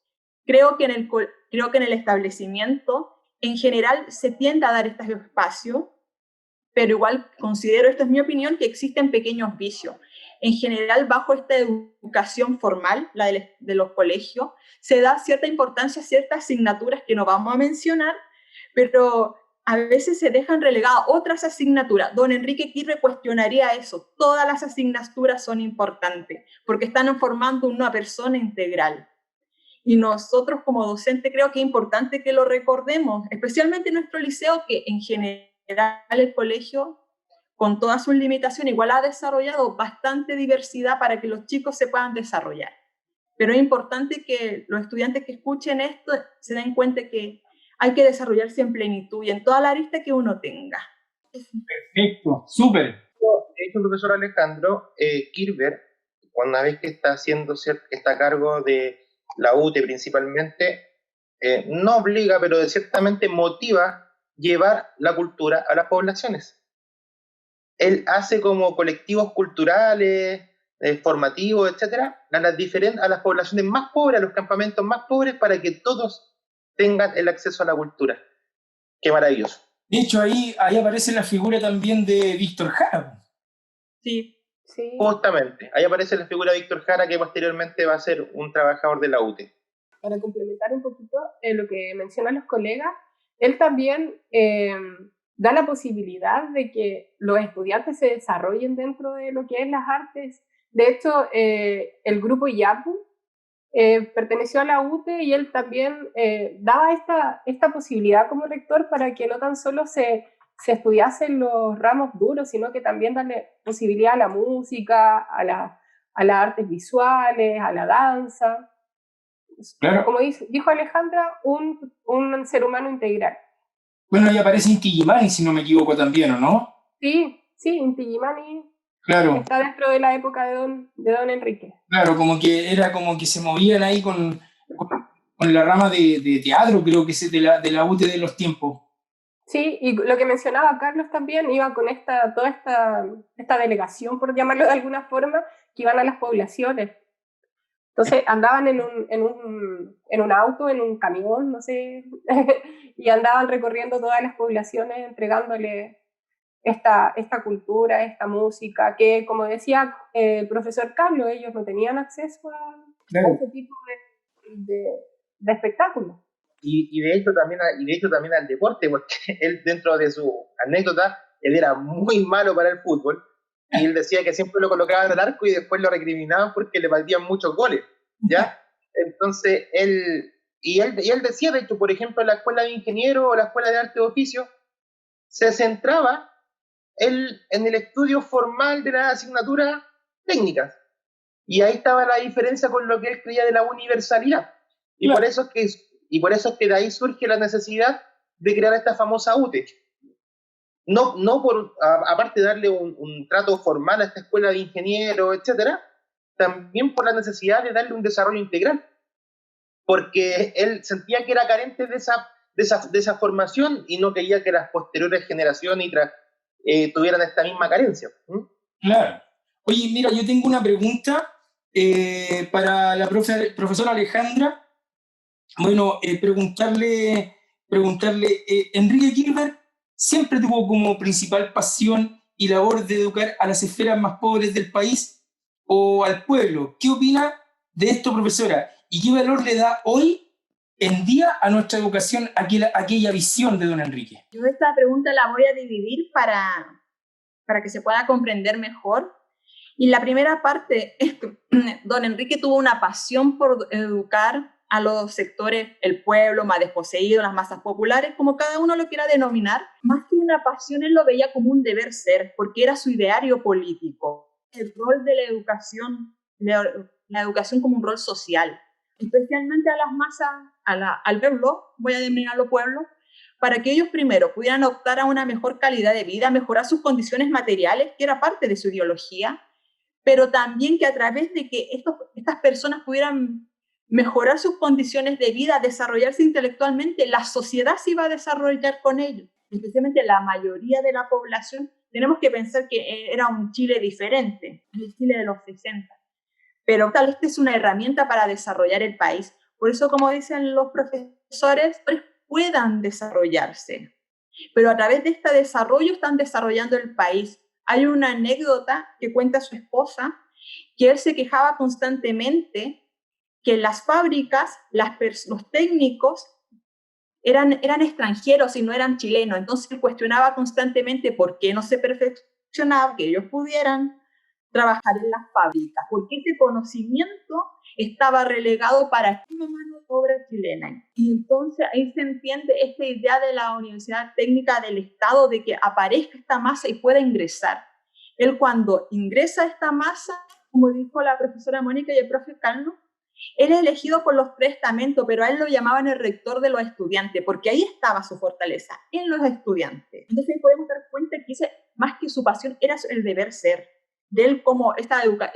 Creo que en el establecimiento, en general, se tiende a dar este espacio, pero igual considero, esta es mi opinión, que existen pequeños vicios. En general, bajo esta educación formal, la de los colegios, se da cierta importancia a ciertas asignaturas que no vamos a mencionar, pero a veces se dejan relegadas otras asignaturas. Don Enrique Quirre cuestionaría eso. Todas las asignaturas son importantes porque están formando una persona integral. Y nosotros como docentes creo que es importante que lo recordemos, especialmente en nuestro liceo, que en general el colegio, con todas sus limitaciones, igual ha desarrollado bastante diversidad para que los chicos se puedan desarrollar. Pero es importante que los estudiantes que escuchen esto se den cuenta que hay que desarrollarse en plenitud y en toda la arista que uno tenga. Perfecto, súper. De hecho, profesor Alejandro, Kirber, una vez que está a cargo de la UTE principalmente, no obliga, pero ciertamente motiva llevar la cultura a las poblaciones. Él hace como colectivos culturales, formativos, etcétera, a las poblaciones más pobres, a los campamentos más pobres, para que todos tengan el acceso a la cultura. Qué maravilloso. De hecho, ahí aparece la figura también de Víctor Jara. Sí. Justamente, ahí aparece la figura de Víctor Jara, que posteriormente va a ser un trabajador de la UTE. Para complementar un poquito lo que mencionan los colegas, él también da la posibilidad de que los estudiantes se desarrollen dentro de lo que es las artes. De hecho, el grupo Yapu perteneció a la UTE y él también daba esta posibilidad como rector para que no tan solo se estudiasen los ramos duros, sino que también darle posibilidad a la música, a las artes visuales, a la danza. Claro. Como dijo Alejandra, un ser humano integral. Bueno, ahí aparece Inti Illimani, si no me equivoco también, ¿o no? Sí, Inti Illimani. Claro. Está dentro de la época de don Enrique. Claro, como que se movían ahí con la rama de teatro, creo que es de la UTE de los tiempos. Sí, y lo que mencionaba Carlos también, iba con toda esta delegación, por llamarlo de alguna forma, que iban a las poblaciones. Entonces andaban en un auto, en un camión, no sé, y andaban recorriendo todas las poblaciones entregándole esta cultura, esta música, que como decía el profesor Carlos, ellos no tenían acceso a ese tipo de espectáculos. Y de hecho también al deporte, porque él, dentro de su anécdota, él era muy malo para el fútbol, y él decía que siempre lo colocaban al arco y después lo recriminaban porque le perdían muchos goles, ¿ya? Entonces, él decía, de hecho, por ejemplo, en la escuela de ingeniero o la escuela de arte de oficio, se centraba en el estudio formal de las asignaturas técnicas. Y ahí estaba la diferencia con lo que él creía de la universalidad. Y Claro. por eso es que de ahí surge la necesidad de crear esta famosa UTE. No aparte de darle un trato formal a esta escuela de ingenieros, etcétera, también por la necesidad de darle un desarrollo integral. Porque él sentía que era carente de esa formación y no quería que las posteriores generaciones tuvieran esta misma carencia. Claro. Oye, mira, yo tengo una pregunta para la profesora Alejandra. Bueno, preguntarle, Enrique Gilbert siempre tuvo como principal pasión y labor de educar a las esferas más pobres del país o al pueblo. ¿Qué opina de esto, profesora? ¿Y qué valor le da hoy en día a nuestra educación aquella visión de don Enrique? Yo esta pregunta la voy a dividir para que se pueda comprender mejor. Y la primera parte es que don Enrique tuvo una pasión por educar a los sectores, el pueblo más desposeído, las masas populares, como cada uno lo quiera denominar. Más que una pasión, él lo veía como un deber ser, porque era su ideario político. El rol de la educación como un rol social, especialmente a las masas, al pueblo, voy a denominarlo pueblo, para que ellos primero pudieran optar a una mejor calidad de vida, mejorar sus condiciones materiales, que era parte de su ideología, pero también que a través de que estas personas pudieran mejorar sus condiciones de vida, desarrollarse intelectualmente, la sociedad se iba a desarrollar con ellos, especialmente la mayoría de la población. Tenemos que pensar que era un Chile diferente, el Chile de los 60, pero tal vez esta es una herramienta para desarrollar el país. Por eso, como dicen los profesores, puedan desarrollarse, pero a través de este desarrollo están desarrollando el país. Hay una anécdota que cuenta su esposa, que él se quejaba constantemente que en las fábricas los técnicos eran extranjeros y no eran chilenos. Entonces él cuestionaba constantemente por qué no se perfeccionaba, que ellos pudieran trabajar en las fábricas, porque ese conocimiento estaba relegado para una mano de obra chilena. Y entonces ahí se entiende esta idea de la Universidad Técnica del Estado de que aparezca esta masa y pueda ingresar. Él cuando ingresa a esta masa, como dijo la profesora Mónica y el profe Carlos, él es elegido por los 3 estamentos, pero a él lo llamaban el rector de los estudiantes, porque ahí estaba su fortaleza, en los estudiantes. Entonces podemos dar cuenta que más que su pasión era el deber ser, de él como es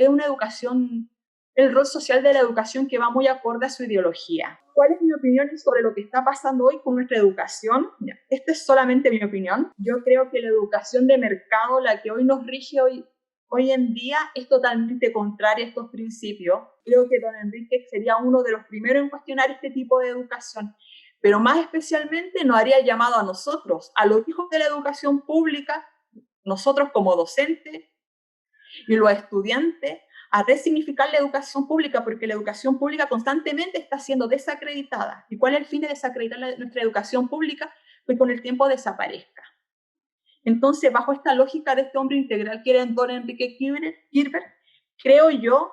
una educación, el rol social de la educación que va muy acorde a su ideología. ¿Cuál es mi opinión sobre lo que está pasando hoy con nuestra educación? Esta es solamente mi opinión. Yo creo que la educación de mercado, la que hoy nos rige hoy en día, es totalmente contraria a estos principios. Creo que don Enrique sería uno de los primeros en cuestionar este tipo de educación, pero más especialmente nos haría el llamado a nosotros, a los hijos de la educación pública, nosotros como docentes y los estudiantes, a resignificar la educación pública, porque la educación pública constantemente está siendo desacreditada. ¿Y cuál es el fin de desacreditar nuestra educación pública? Pues con el tiempo desaparezca. Entonces, bajo esta lógica de este hombre integral que era don Enrique Gilbert, creo yo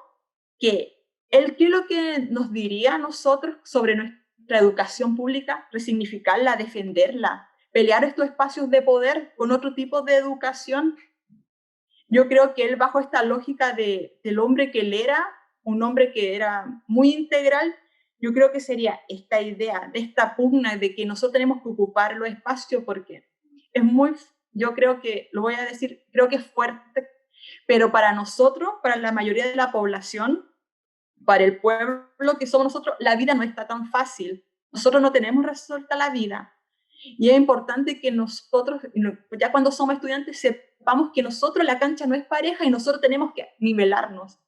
que él, ¿qué es lo que nos diría a nosotros sobre nuestra educación pública? Resignificarla, defenderla, pelear estos espacios de poder con otro tipo de educación. Yo creo que él, bajo esta lógica del hombre que él era, un hombre que era muy integral, yo creo que sería esta idea, de esta pugna de que nosotros tenemos que ocupar los espacios, porque es yo creo que, lo voy a decir, creo que es fuerte, pero para nosotros, para la mayoría de la población, para el pueblo que somos nosotros, la vida no está tan fácil. Nosotros no tenemos resuelta la vida. Y es importante que nosotros, ya cuando somos estudiantes, sepamos que nosotros, la cancha no es pareja y nosotros tenemos que nivelarnos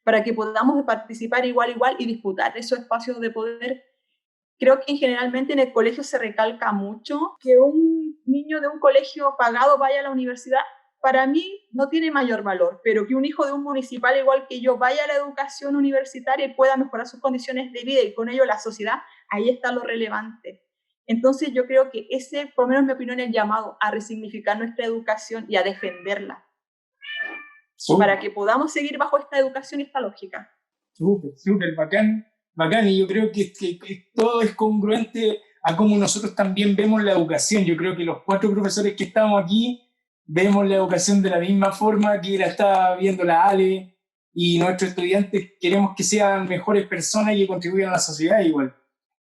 para que podamos participar igual y disputar esos espacios de poder Creo que generalmente en el colegio se recalca mucho que un niño de un colegio pagado vaya a la universidad. Para mí no tiene mayor valor, pero que un hijo de un municipal igual que yo vaya a la educación universitaria y pueda mejorar sus condiciones de vida y con ello la sociedad, ahí está lo relevante. Entonces yo creo que ese, por lo menos en mi opinión, es el llamado a resignificar nuestra educación y a defenderla, para que podamos seguir bajo esta educación y esta lógica. Súper, bacán. Y yo creo que todo es congruente a cómo nosotros también vemos la educación. Yo creo que los 4 profesores que estamos aquí vemos la educación de la misma forma que la está viendo la Ale, y nuestros estudiantes queremos que sean mejores personas y que contribuyan a la sociedad igual.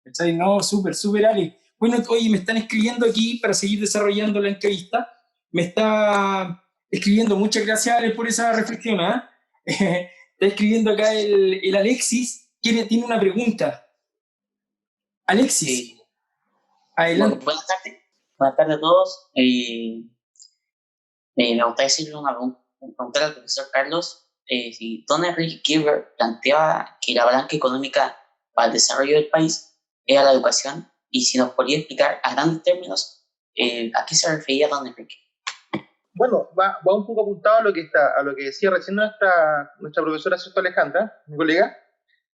¿Cachai? No, súper, Ale. Bueno, oye, me están escribiendo aquí para seguir desarrollando la entrevista. Me está escribiendo, muchas gracias Ale por esa reflexión, ¿eh? Está escribiendo acá el Alexis, tiene una pregunta. Alexis, adelante. Bueno, buenas tardes a todos. Me gustaría decirle preguntar al profesor Carlos si don Enrique Gilbert planteaba que la palanca económica para el desarrollo del país era la educación, y si nos podría explicar a grandes términos a qué se refería don Enrique. Bueno, va un poco apuntado a lo que decía recién nuestra profesora Alejandra, mi colega,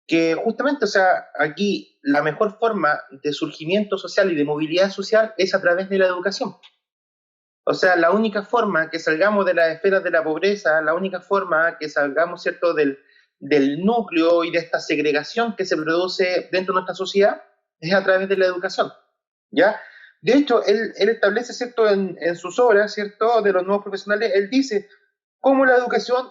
que justamente, o sea, aquí la mejor forma de surgimiento social y de movilidad social es a través de la educación. O sea, la única forma que salgamos de las esferas de la pobreza, la única forma que salgamos, ¿cierto?, del núcleo y de esta segregación que se produce dentro de nuestra sociedad es a través de la educación, ¿ya? De hecho, él establece, ¿cierto?, en sus obras, ¿cierto?, de los nuevos profesionales, él dice cómo la educación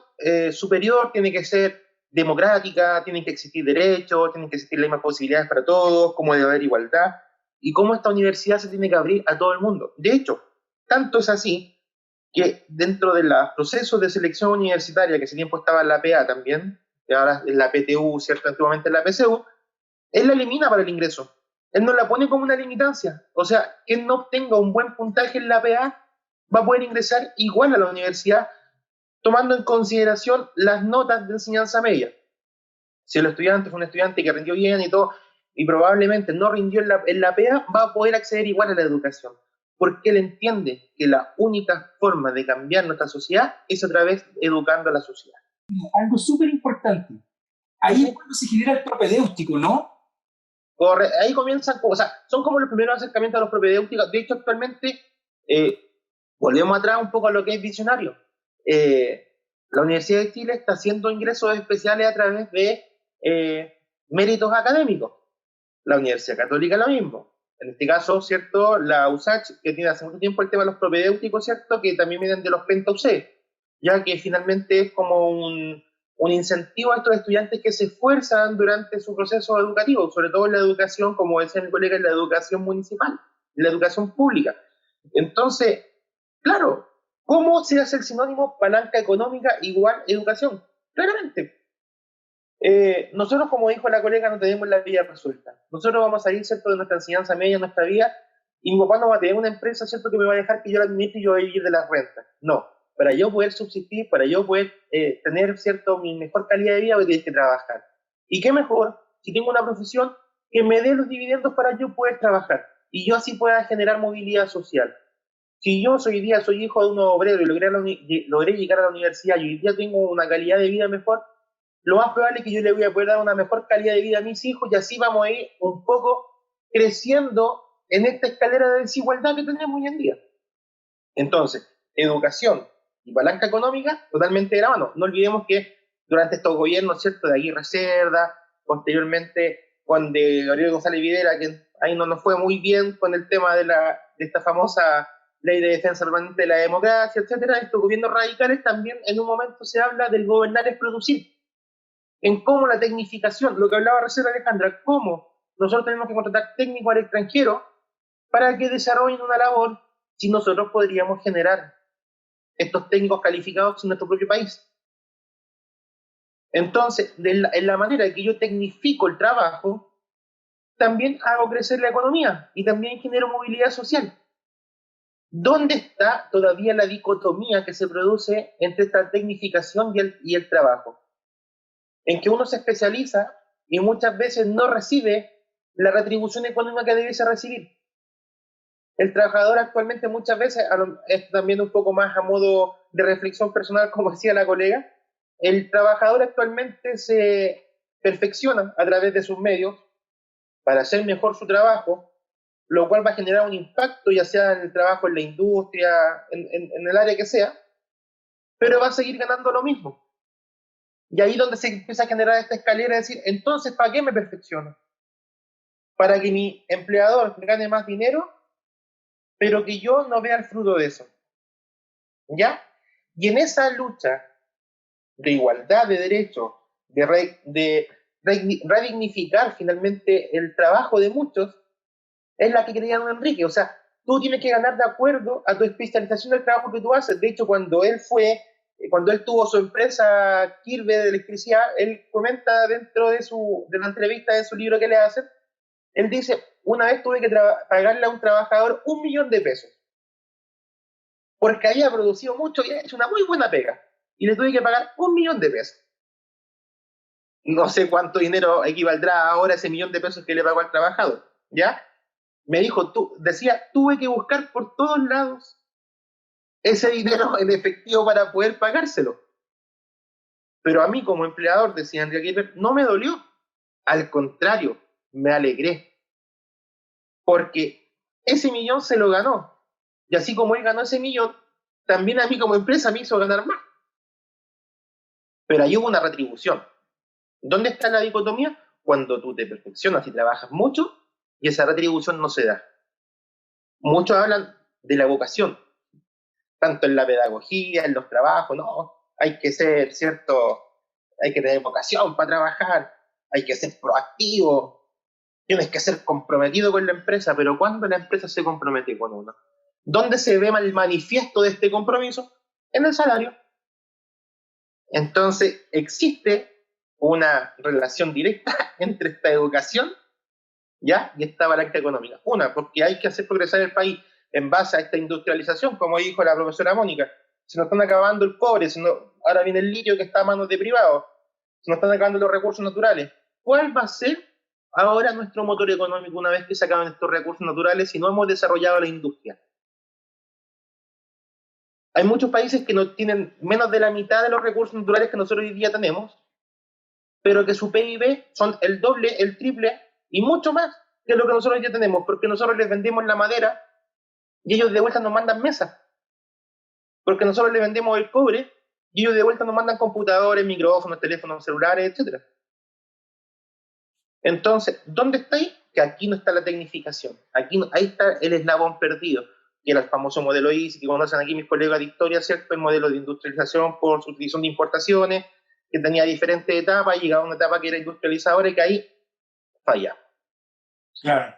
superior tiene que ser democrática, tienen que existir derechos, tienen que existir las mismas posibilidades para todos, cómo debe haber igualdad, y cómo esta universidad se tiene que abrir a todo el mundo. De hecho, tanto es así que dentro de los procesos de selección universitaria, que ese tiempo estaba en la PA también, y ahora en la PTU, ¿cierto?, antiguamente en la PCU, él la elimina para el ingreso. Él no la pone como una limitancia. O sea, quien no obtenga un buen puntaje en la PA va a poder ingresar igual a la universidad, tomando en consideración las notas de enseñanza media. Si el estudiante fue un estudiante que rindió bien y todo, y probablemente no rindió en la PA, va a poder acceder igual a la educación, porque él entiende que la única forma de cambiar nuestra sociedad es a través de educando a la sociedad. Algo súper importante. Ahí es cuando se genera el propedéutico, ¿no? Ahí comienzan, o sea, son como los primeros acercamientos a los propedéuticos. De hecho, actualmente, volvemos atrás un poco a lo que es visionario. La Universidad de Chile está haciendo ingresos especiales a través de méritos académicos. La Universidad Católica lo mismo. En este caso, ¿cierto?, la USACH, que tiene hace mucho tiempo el tema de los propedéuticos, ¿cierto?, que también vienen de los PENTA-UC, ya que finalmente es como un incentivo a estos estudiantes que se esfuerzan durante su proceso educativo, sobre todo en la educación, como decía mi colega, en la educación municipal, en la educación pública. Entonces, claro, ¿cómo se hace el sinónimo palanca económica igual educación? Claramente. Nosotros, como dijo la colega, no tenemos la vida resuelta. Nosotros vamos a salir, ¿cierto?, de nuestra enseñanza media, nuestra vida, y mi papá no va a tener una empresa, ¿cierto?, que me va a dejar que yo la administre y yo voy a vivir de las rentas. No. Para yo poder subsistir, para yo poder tener, ¿cierto?, mi mejor calidad de vida, voy a tener que trabajar. ¿Y qué mejor si tengo una profesión que me dé los dividendos para yo poder trabajar y yo así pueda generar movilidad social? Si yo hoy día soy hijo de un obrero y logré llegar a la universidad y hoy día tengo una calidad de vida mejor, lo más probable es que yo le voy a poder dar una mejor calidad de vida a mis hijos, y así vamos a ir un poco creciendo en esta escalera de desigualdad que tenemos hoy en día. Entonces, educación y palanca económica totalmente de la mano. No olvidemos que durante estos gobiernos, ¿cierto?, de Aguirre Cerda, posteriormente con de Gabriel González Videla, que ahí no nos fue muy bien con el tema de esta famosa ley de defensa permanente de la democracia, etcétera. Estos gobiernos radicales también en un momento se habla del gobernar es producir, en cómo la tecnificación, lo que hablaba recién Alejandra, cómo nosotros tenemos que contratar técnicos al extranjero para que desarrollen una labor, si nosotros podríamos generar estos técnicos calificados en nuestro propio país. Entonces, en la manera que yo tecnifico el trabajo, también hago crecer la economía y también genero movilidad social. ¿Dónde está todavía la dicotomía que se produce entre esta tecnificación y el trabajo? En que uno se especializa y muchas veces no recibe la retribución económica que debiese recibir. El trabajador actualmente muchas veces, esto también un poco más a modo de reflexión personal, como decía la colega, el trabajador actualmente se perfecciona a través de sus medios para hacer mejor su trabajo, lo cual va a generar un impacto, ya sea en el trabajo en la industria, en el área que sea, pero va a seguir ganando lo mismo. Y ahí es donde se empieza a generar esta escalera, es decir, entonces, ¿para qué me perfecciono? Para que mi empleador gane más dinero, pero que yo no vea el fruto de eso. ¿Ya? Y en esa lucha de igualdad de derechos, de redignificar finalmente el trabajo de muchos, es la que quería don Enrique. O sea, tú tienes que ganar de acuerdo a tu especialización del trabajo que tú haces. De hecho, cuando él tuvo su empresa Kirby de electricidad, él comenta dentro de la entrevista de su libro que le hacen, él dice, una vez tuve que pagarle a un trabajador 1 millón de pesos, porque había producido mucho y había hecho una muy buena pega, y le tuve que pagar 1 millón de pesos. No sé cuánto dinero equivaldrá ahora ese 1 millón de pesos que le pagó al trabajador, ¿ya? Me dijo, tuve que buscar por todos lados ese dinero en efectivo para poder pagárselo. Pero a mí como empleador, decía Enrique Kirber, no me dolió. Al contrario, me alegré. Porque ese 1 millón se lo ganó. Y así como él ganó ese 1 millón, también a mí como empresa me hizo ganar más. Pero ahí hubo una retribución. ¿Dónde está la dicotomía? Cuando tú te perfeccionas y trabajas mucho y esa retribución no se da. Muchos hablan de la vocación, tanto en la pedagogía, en los trabajos, no, hay que ser, ¿cierto? Hay que tener vocación para trabajar, hay que ser proactivo, tienes que ser comprometido con la empresa, pero ¿cuándo la empresa se compromete con uno? ¿Dónde se ve el manifiesto de este compromiso? En el salario. Entonces, existe una relación directa entre esta educación, ¿ya? Y esta palanca económica. Una, porque hay que hacer progresar el país en base a esta industrialización, como dijo la profesora Mónica. Se nos están acabando el cobre, ahora viene el litio que está a manos de privados, se nos están acabando los recursos naturales. ¿Cuál va a ser ahora nuestro motor económico una vez que se acaben estos recursos naturales si no hemos desarrollado la industria? Hay muchos países que no tienen menos de la mitad de los recursos naturales que nosotros hoy día tenemos, pero que su PIB son el doble, el triple y mucho más que lo que nosotros hoy día tenemos, porque nosotros les vendemos la madera y ellos de vuelta nos mandan mesas, porque nosotros les vendemos el cobre y ellos de vuelta nos mandan computadores, micrófonos, teléfonos celulares, etc. Entonces, ¿dónde está ahí? Que aquí no está la tecnificación, ahí está el eslabón perdido, que era el famoso modelo ISI, que conocen aquí mis colegas de historia, ¿cierto? El modelo de industrialización por substitución de importaciones, que tenía diferentes etapas, llegaba a una etapa que era industrializadora y que ahí falla. Claro.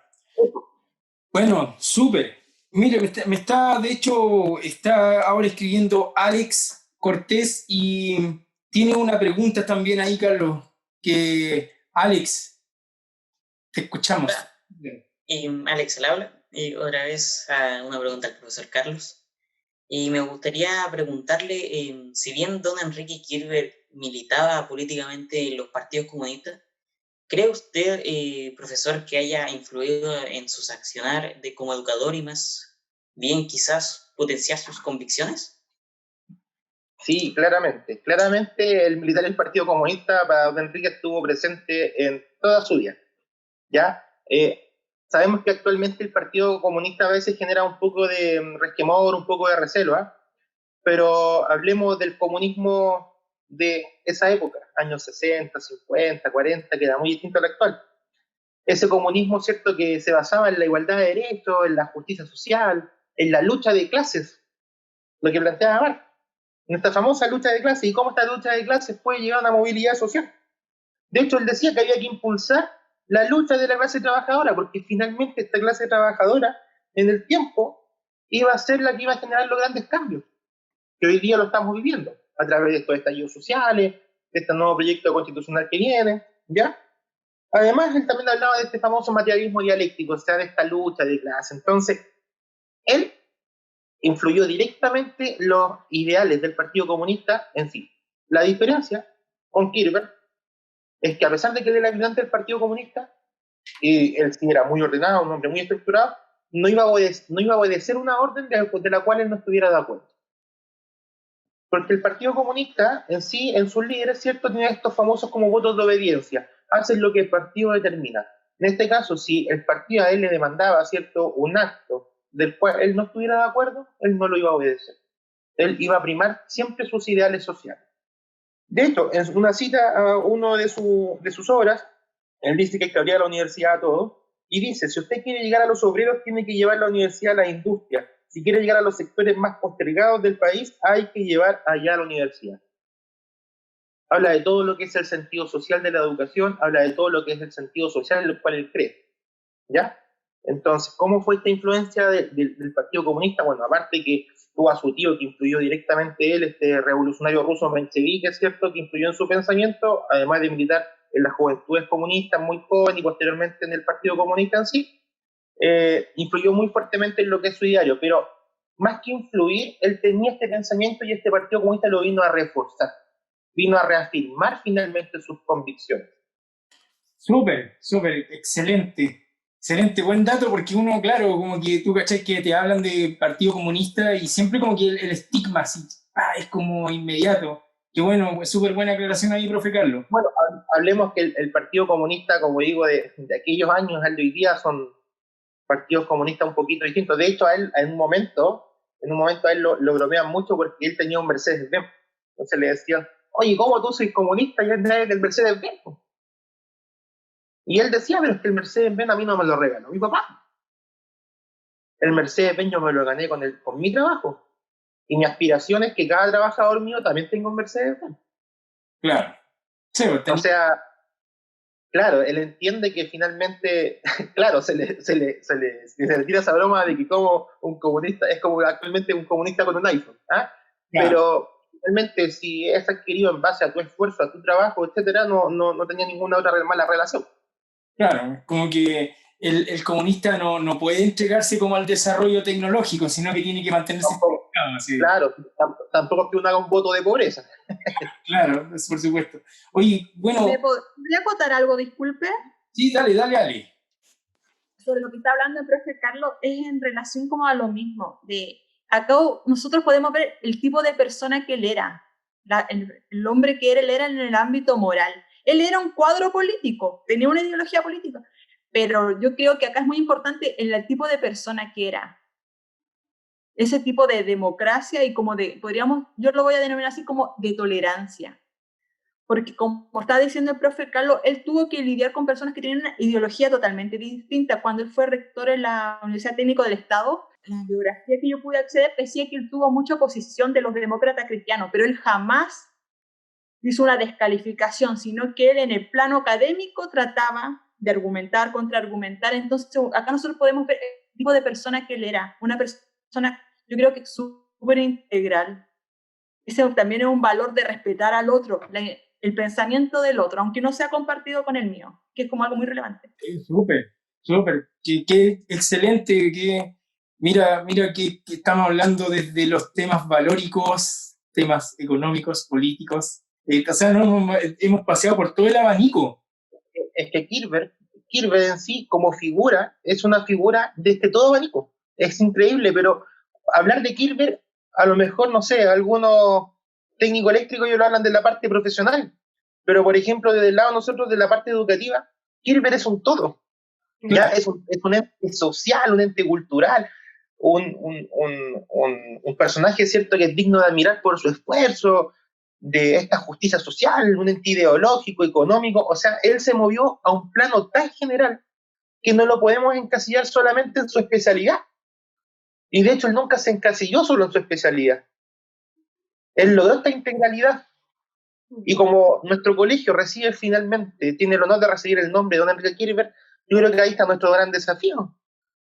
Bueno, súper. Mire, de hecho, está ahora escribiendo Alex Cortés y tiene una pregunta también ahí, Carlos, que Alex, te escuchamos. Alex, al habla. Otra vez una pregunta al profesor Carlos. Y me gustaría preguntarle, si bien don Enrique Kirber militaba políticamente en los partidos comunistas, ¿cree usted, profesor, que haya influido en sus accionar como educador y más bien quizás potenciar sus convicciones? Sí, claramente. Claramente el militar del Partido Comunista para don Enrique estuvo presente en toda su vida. ¿Ya? Sabemos que actualmente el Partido Comunista a veces genera un poco de resquemor, un poco de recelo, pero hablemos del comunismo de esa época, años 60, 50, 40, que era muy distinto al actual. Ese comunismo, ¿cierto?, que se basaba en la igualdad de derechos, en la justicia social, en la lucha de clases, lo que planteaba Marx, en esta famosa lucha de clases, y cómo esta lucha de clases puede llevar a una movilidad social. De hecho, él decía que había que impulsar la lucha de la clase trabajadora, porque finalmente esta clase trabajadora, en el tiempo, iba a ser la que iba a generar los grandes cambios, que hoy día lo estamos viviendo, a través de estos estallidos sociales, de este nuevo proyecto constitucional que viene, ¿ya? Además, él también hablaba de este famoso materialismo dialéctico, o sea, de esta lucha de clase. Entonces, él influyó directamente los ideales del Partido Comunista en sí. La diferencia con Kirber es que a pesar de que él era militante del Partido Comunista, y él sí era muy ordenado, un hombre muy estructurado, no iba a obedecer una orden de la cual él no estuviera de acuerdo. Porque el Partido Comunista en sí, en sus líderes, ¿cierto?, tiene estos famosos como votos de obediencia, hacen lo que el partido determina. En este caso, si el partido a él le demandaba, ¿cierto?, un acto del cual él no estuviera de acuerdo, él no lo iba a obedecer. Él iba a primar siempre sus ideales sociales. De hecho, en una cita a uno de sus obras, él dice que abría la universidad a todos, y dice, si usted quiere llegar a los obreros, tiene que llevar la universidad a la industria. Si quiere llegar a los sectores más postergados del país, hay que llevar allá a la universidad. Habla de todo lo que es el sentido social de la educación, habla de todo lo que es el sentido social en el cual él cree. ¿Ya? Entonces, ¿cómo fue esta influencia del Partido Comunista? Bueno, aparte que tuvo a su tío que influyó directamente él, este revolucionario ruso Menshevik, es cierto, que influyó en su pensamiento, además de militar en las juventudes comunistas muy joven y posteriormente en el Partido Comunista en sí, influyó muy fuertemente en lo que es su ideario, pero más que influir, él tenía este pensamiento y este Partido Comunista lo vino a reforzar, vino a reafirmar finalmente sus convicciones. Súper, excelente. Excelente, buen dato, porque uno, claro, como que tú cachai que te hablan de Partido Comunista y siempre como que el estigma así, es como inmediato. Qué bueno, súper buena aclaración ahí, profe Carlos. Bueno, hablemos que el Partido Comunista, como digo, de aquellos años al de hoy día son partidos comunistas un poquito distintos. De hecho, a él en un momento a él lo bromean mucho porque él tenía un Mercedes-Benz. Entonces le decían, oye, ¿cómo tú sois comunista y eres del Mercedes-Benz? Y él decía, pero es que el Mercedes-Benz a mí no me lo regaló mi papá. El Mercedes-Benz yo me lo gané con mi trabajo. Y mi aspiración es que cada trabajador mío también tenga un Mercedes-Benz. Claro. Sí, o sea, claro, él entiende que finalmente, claro, se le tira esa broma de que como un comunista, es como actualmente un comunista con un iPhone. ¿Ah? Claro. Pero realmente si es adquirido en base a tu esfuerzo, a tu trabajo, etcétera, no tenía ninguna otra mala relación. Claro, como que el comunista no puede entregarse como al desarrollo tecnológico, sino que tiene que mantenerse estancado, así. Claro, tampoco es que uno haga un voto de pobreza. Claro, por supuesto. Oye, bueno... ¿Me podría acotar algo, disculpe? Sí, dale. Sobre lo que está hablando el profe Carlos es en relación como a lo mismo. Acá nosotros podemos ver el tipo de persona que él era, el hombre que él era en el ámbito moral. Él era un cuadro político, tenía una ideología política, pero yo creo que acá es muy importante el tipo de persona que era. Ese tipo de democracia y como yo lo voy a denominar así como de tolerancia. Porque como está diciendo el profe Carlos, él tuvo que lidiar con personas que tenían una ideología totalmente distinta. Cuando él fue rector en la Universidad Técnica del Estado, la biografía que yo pude acceder decía que él tuvo mucha oposición de los demócratas cristianos, pero él jamás hizo una descalificación, sino que él en el plano académico trataba de argumentar, contraargumentar. Entonces, acá nosotros podemos ver el tipo de persona que él era, una persona, yo creo que súper integral. Ese también es un valor de respetar al otro, el pensamiento del otro, aunque no sea compartido con el mío, que es como algo muy relevante. Súper, qué excelente, mira que estamos hablando desde los temas valóricos, temas económicos, políticos, o sea, hemos paseado por todo el abanico. Es que Kirber en sí, como figura, es una figura desde todo abanico. Es increíble, pero hablar de Kirber, a lo mejor, no sé, algunos técnicos eléctricos ellos lo hablan de la parte profesional, pero por ejemplo, desde el lado de nosotros, de la parte educativa, Kirber es un todo. Ya es un ente social, un ente cultural, un personaje, cierto, que es digno de admirar por su esfuerzo, de esta justicia social, un ente ideológico, económico. O sea, él se movió a un plano tan general que no lo podemos encasillar solamente en su especialidad. Y de hecho, él nunca se encasilló solo en su especialidad. Él logró esta integralidad. Y como nuestro colegio tiene el honor de recibir el nombre de don Enrique Kirber, yo creo que ahí está nuestro gran desafío.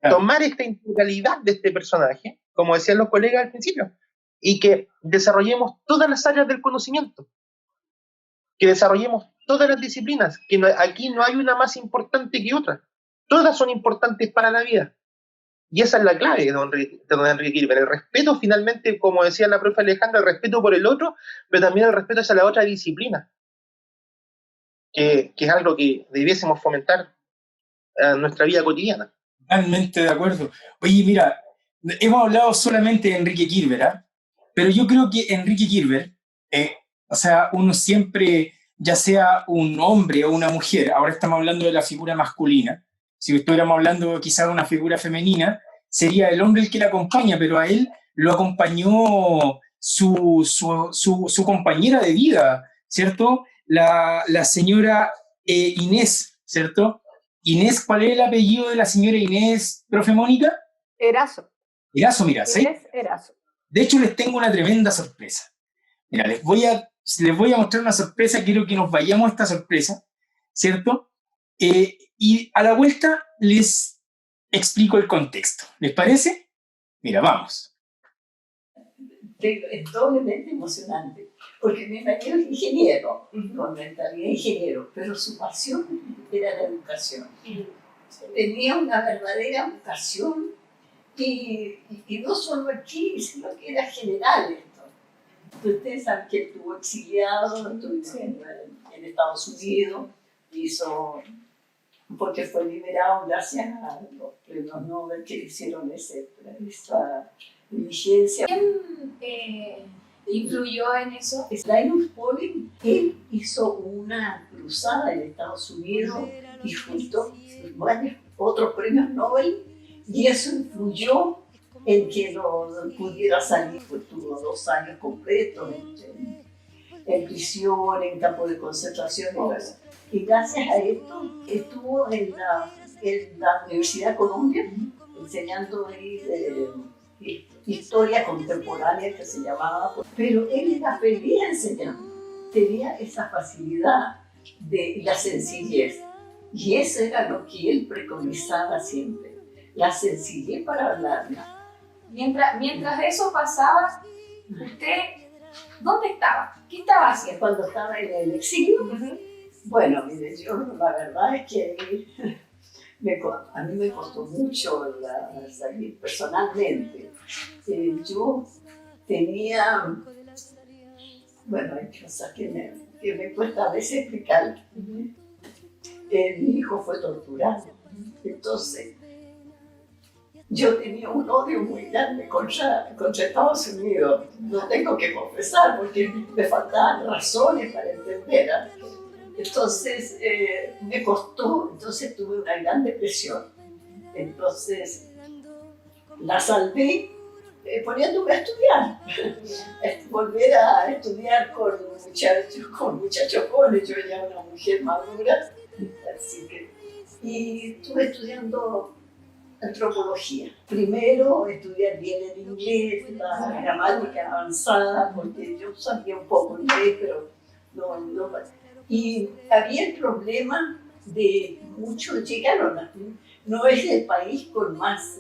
Claro. Tomar esta integralidad de este personaje, como decían los colegas al principio, y que desarrollemos todas las áreas del conocimiento, que desarrollemos todas las disciplinas, que aquí no hay una más importante que otra, todas son importantes para la vida. Y esa es la clave de don Enrique Kirber, el respeto finalmente, como decía la profe Alejandra, el respeto por el otro, pero también el respeto hacia la otra disciplina, que es algo que debiésemos fomentar a nuestra vida cotidiana. Totalmente de acuerdo. Oye, mira, hemos hablado solamente de Enrique Kirber, ¿ah? Pero yo creo que Enrique Kirber, o sea, uno siempre, ya sea un hombre o una mujer, ahora estamos hablando de la figura masculina, si estuviéramos hablando quizás de una figura femenina, sería el hombre el que la acompaña, pero a él lo acompañó su compañera de vida, ¿cierto? La señora Inés, ¿cierto? Inés, ¿cuál es el apellido de la señora Inés, profe Mónica? Erazo. Erazo, mira, ¿sí? Inés Erazo. De hecho, les tengo una tremenda sorpresa. Mira, les voy a mostrar una sorpresa, quiero que nos vayamos a esta sorpresa, ¿cierto? Y a la vuelta les explico el contexto. ¿Les parece? Mira, vamos. Es doblemente emocionante, porque mi marido es ingeniero, con mentalidad de ingeniero, pero su pasión era la educación. Tenía una verdadera vocación y no solo aquí, sino que era general esto. Ustedes saben que estuvo exiliado en Estados Unidos, porque fue liberado gracias a los premios Nobel que le hicieron esa diligencia. ¿Quién influyó en eso? Linus Pauling, él hizo una cruzada en Estados Unidos y juntó varios otros premios Nobel, y eso influyó en que no pudiera salir, pues tuvo 2 años completos en prisión, en campo de concentración. Y gracias a esto estuvo en la Universidad de Columbia enseñando historia contemporánea, que se llamaba, pero él era feliz enseñando, tenía esa facilidad de la sencillez, y eso era lo que él preconizaba siempre, la sencillez para hablar. Mientras eso pasaba, ¿usted dónde estaba? ¿Qué estaba haciendo? Cuando estaba en el exilio, bueno, mire, yo la verdad es que a mí me costó mucho salir personalmente. Yo tenía, bueno, hay cosas que me cuesta a veces explicar. Mi hijo fue torturado, entonces yo tenía un odio muy grande contra Estados Unidos. Lo tengo que confesar porque me faltaban razones para entender. Entonces me costó, entonces tuve una gran depresión. Entonces la salvé poniéndome a estudiar, volver a estudiar con muchachos jóvenes. Yo ya era una mujer madura, así que, y estuve estudiando antropología. Primero estudiar bien el inglés, la gramática avanzada, porque yo sabía un poco inglés, pero no. Y había el problema de muchos llegaron, no es el país con más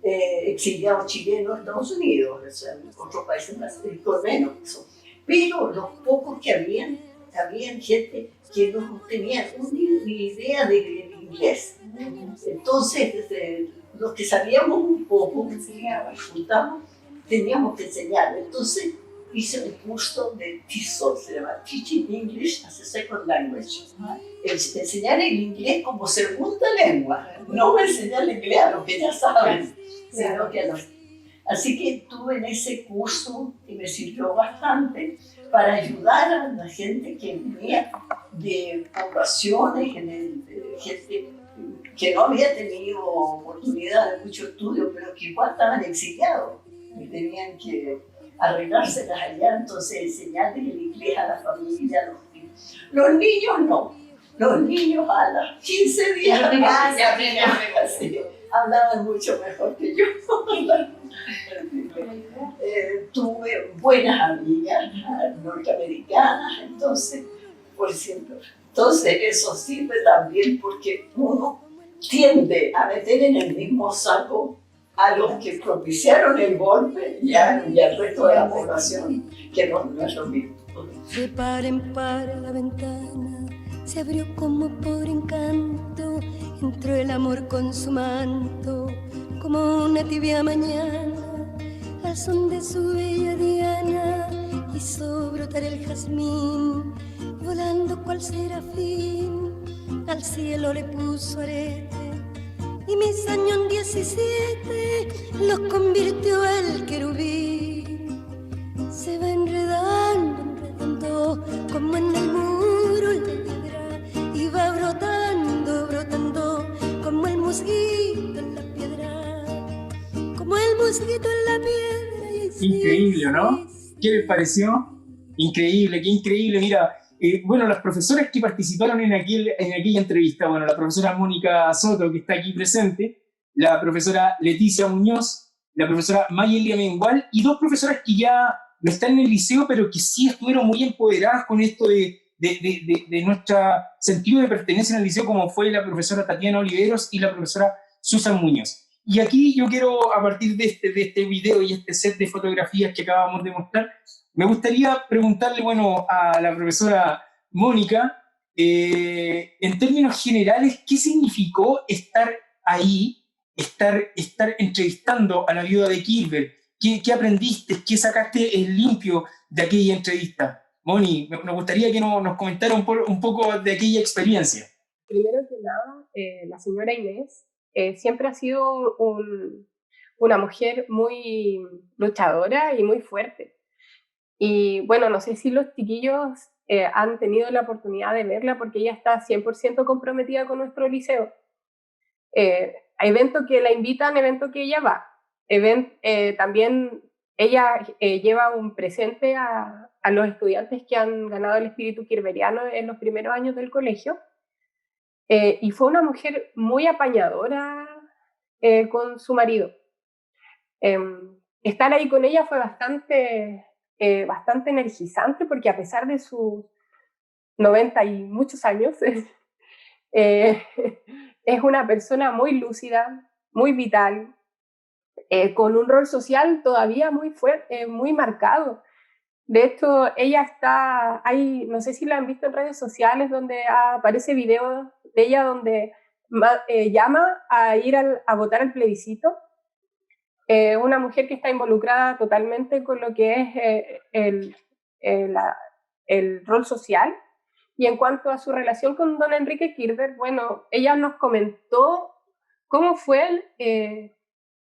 exiliados chilenos, Estados Unidos, o sea, otros países más, con menos eso. Pero los pocos que habían gente que no tenía ni idea del inglés. Entonces, los que sabíamos un poco, juntamos, teníamos que enseñar. Entonces, hice un curso de TESOL, se llama Teaching English as a Second Language. Enseñar el inglés como segunda lengua, no enseñar el inglés a los que ya saben, sino que a los... Así que estuve en ese curso y me sirvió bastante para ayudar a la gente que venía de poblaciones, gente que no había tenido oportunidad de mucho estudio, pero que igual estaban exiliados y tenían que arreglárselas allá, entonces enseñarles el inglés a la familia, a los niños. Los niños no, los niños a los 15 días hablaban mucho mejor que yo. Tuve buenas amigas norteamericanas, entonces, por ejemplo. Entonces eso sirve también porque uno tiende a meter en el mismo saco a los que propiciaron el golpe y al resto de la población, que no es lo mismo. De par en par la ventana se abrió como por encanto, entró el amor con su manto, como una tibia mañana, al son de su bella diana, hizo brotar el jazmín, volando cual serafín, al cielo le puso arete y mis años 17 los convirtió el querubín. Se va enredando, enredando como en el muro la piedra y va brotando, brotando como el musguito en la piedra, como el musguito en la piedra. Increíble, ¿no? ¿Qué les pareció? Increíble, qué increíble. Mira, bueno, las profesoras que participaron en aquella entrevista, bueno, la profesora Mónica Soto, que está aquí presente, la profesora Leticia Muñoz, la profesora Mayelia Mengual, y dos profesoras que ya no están en el liceo, pero que sí estuvieron muy empoderadas con esto de nuestro sentido de pertenencia en el liceo, como fue la profesora Tatiana Oliveros y la profesora Susan Muñoz. Y aquí yo quiero, a partir de este video y este set de fotografías que acabamos de mostrar, me gustaría preguntarle, bueno, a la profesora Mónica, en términos generales, ¿qué significó estar ahí, estar entrevistando a la viuda de Kilber? ¿Qué aprendiste? ¿Qué sacaste en limpio de aquella entrevista? Moni, nos gustaría que nos comentara un poco de aquella experiencia. Primero que nada, la señora Inés siempre ha sido una mujer muy luchadora y muy fuerte. Y bueno, no sé si los chiquillos han tenido la oportunidad de verla porque ella está 100% comprometida con nuestro liceo. A eventos que la invitan, eventos que ella va. También ella lleva un presente a los estudiantes que han ganado el espíritu kilberiano en los primeros años del colegio. Y fue una mujer muy apañadora con su marido. Estar ahí con ella fue bastante energizante porque a pesar de sus 90 y muchos años, es una persona muy lúcida, muy vital, con un rol social todavía muy fuerte, muy marcado. De hecho, ella está ahí, no sé si la han visto en redes sociales, donde aparece video de ella donde llama a ir a votar al plebiscito. Una mujer que está involucrada totalmente con lo que es el rol social. Y en cuanto a su relación con don Enrique Kilber, bueno, ella nos comentó cómo fue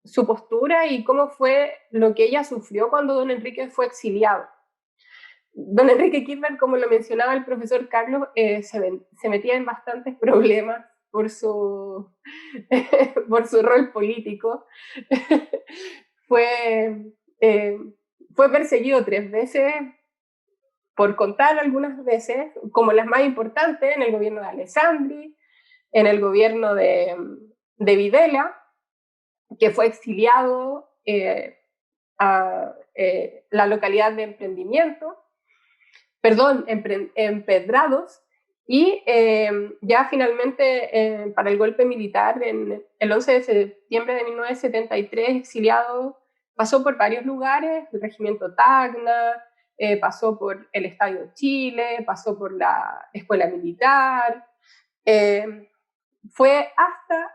su postura y cómo fue lo que ella sufrió cuando don Enrique fue exiliado. Don Enrique Kilber, como lo mencionaba el profesor Carlos, se metía en bastantes problemas por su rol político. Fue perseguido 3 veces, por contar algunas veces, como las más importantes, en el gobierno de Alessandri, en el gobierno de Videla, que fue exiliado a la localidad de Empedrados, y ya finalmente para el golpe militar, el 11 de septiembre de 1973, exiliado, pasó por varios lugares, el regimiento Tacna, pasó por el Estadio Chile, pasó por la escuela militar, fue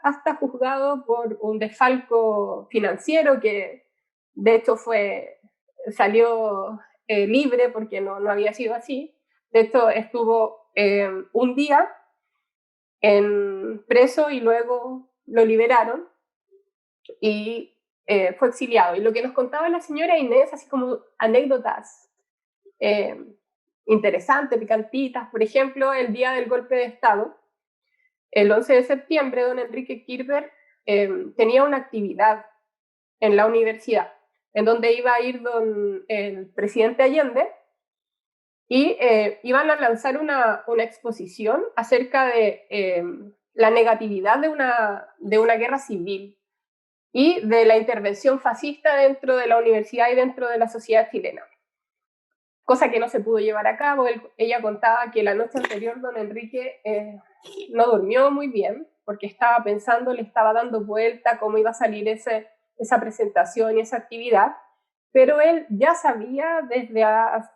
hasta juzgado por un desfalco financiero que de hecho salió libre porque no había sido así. De hecho estuvo un día preso y luego lo liberaron y fue exiliado. Y lo que nos contaba la señora Inés, así como anécdotas interesantes, picantitas, por ejemplo, el día del golpe de Estado, el 11 de septiembre, don Enrique Kilber tenía una actividad en la universidad, en donde iba a ir el presidente Allende, y iban a lanzar una exposición acerca de la negatividad de una guerra civil y de la intervención fascista dentro de la universidad y dentro de la sociedad chilena. Cosa que no se pudo llevar a cabo. Ella contaba que la noche anterior don Enrique no durmió muy bien porque estaba pensando, le estaba dando vuelta cómo iba a salir esa presentación y esa actividad, pero él ya sabía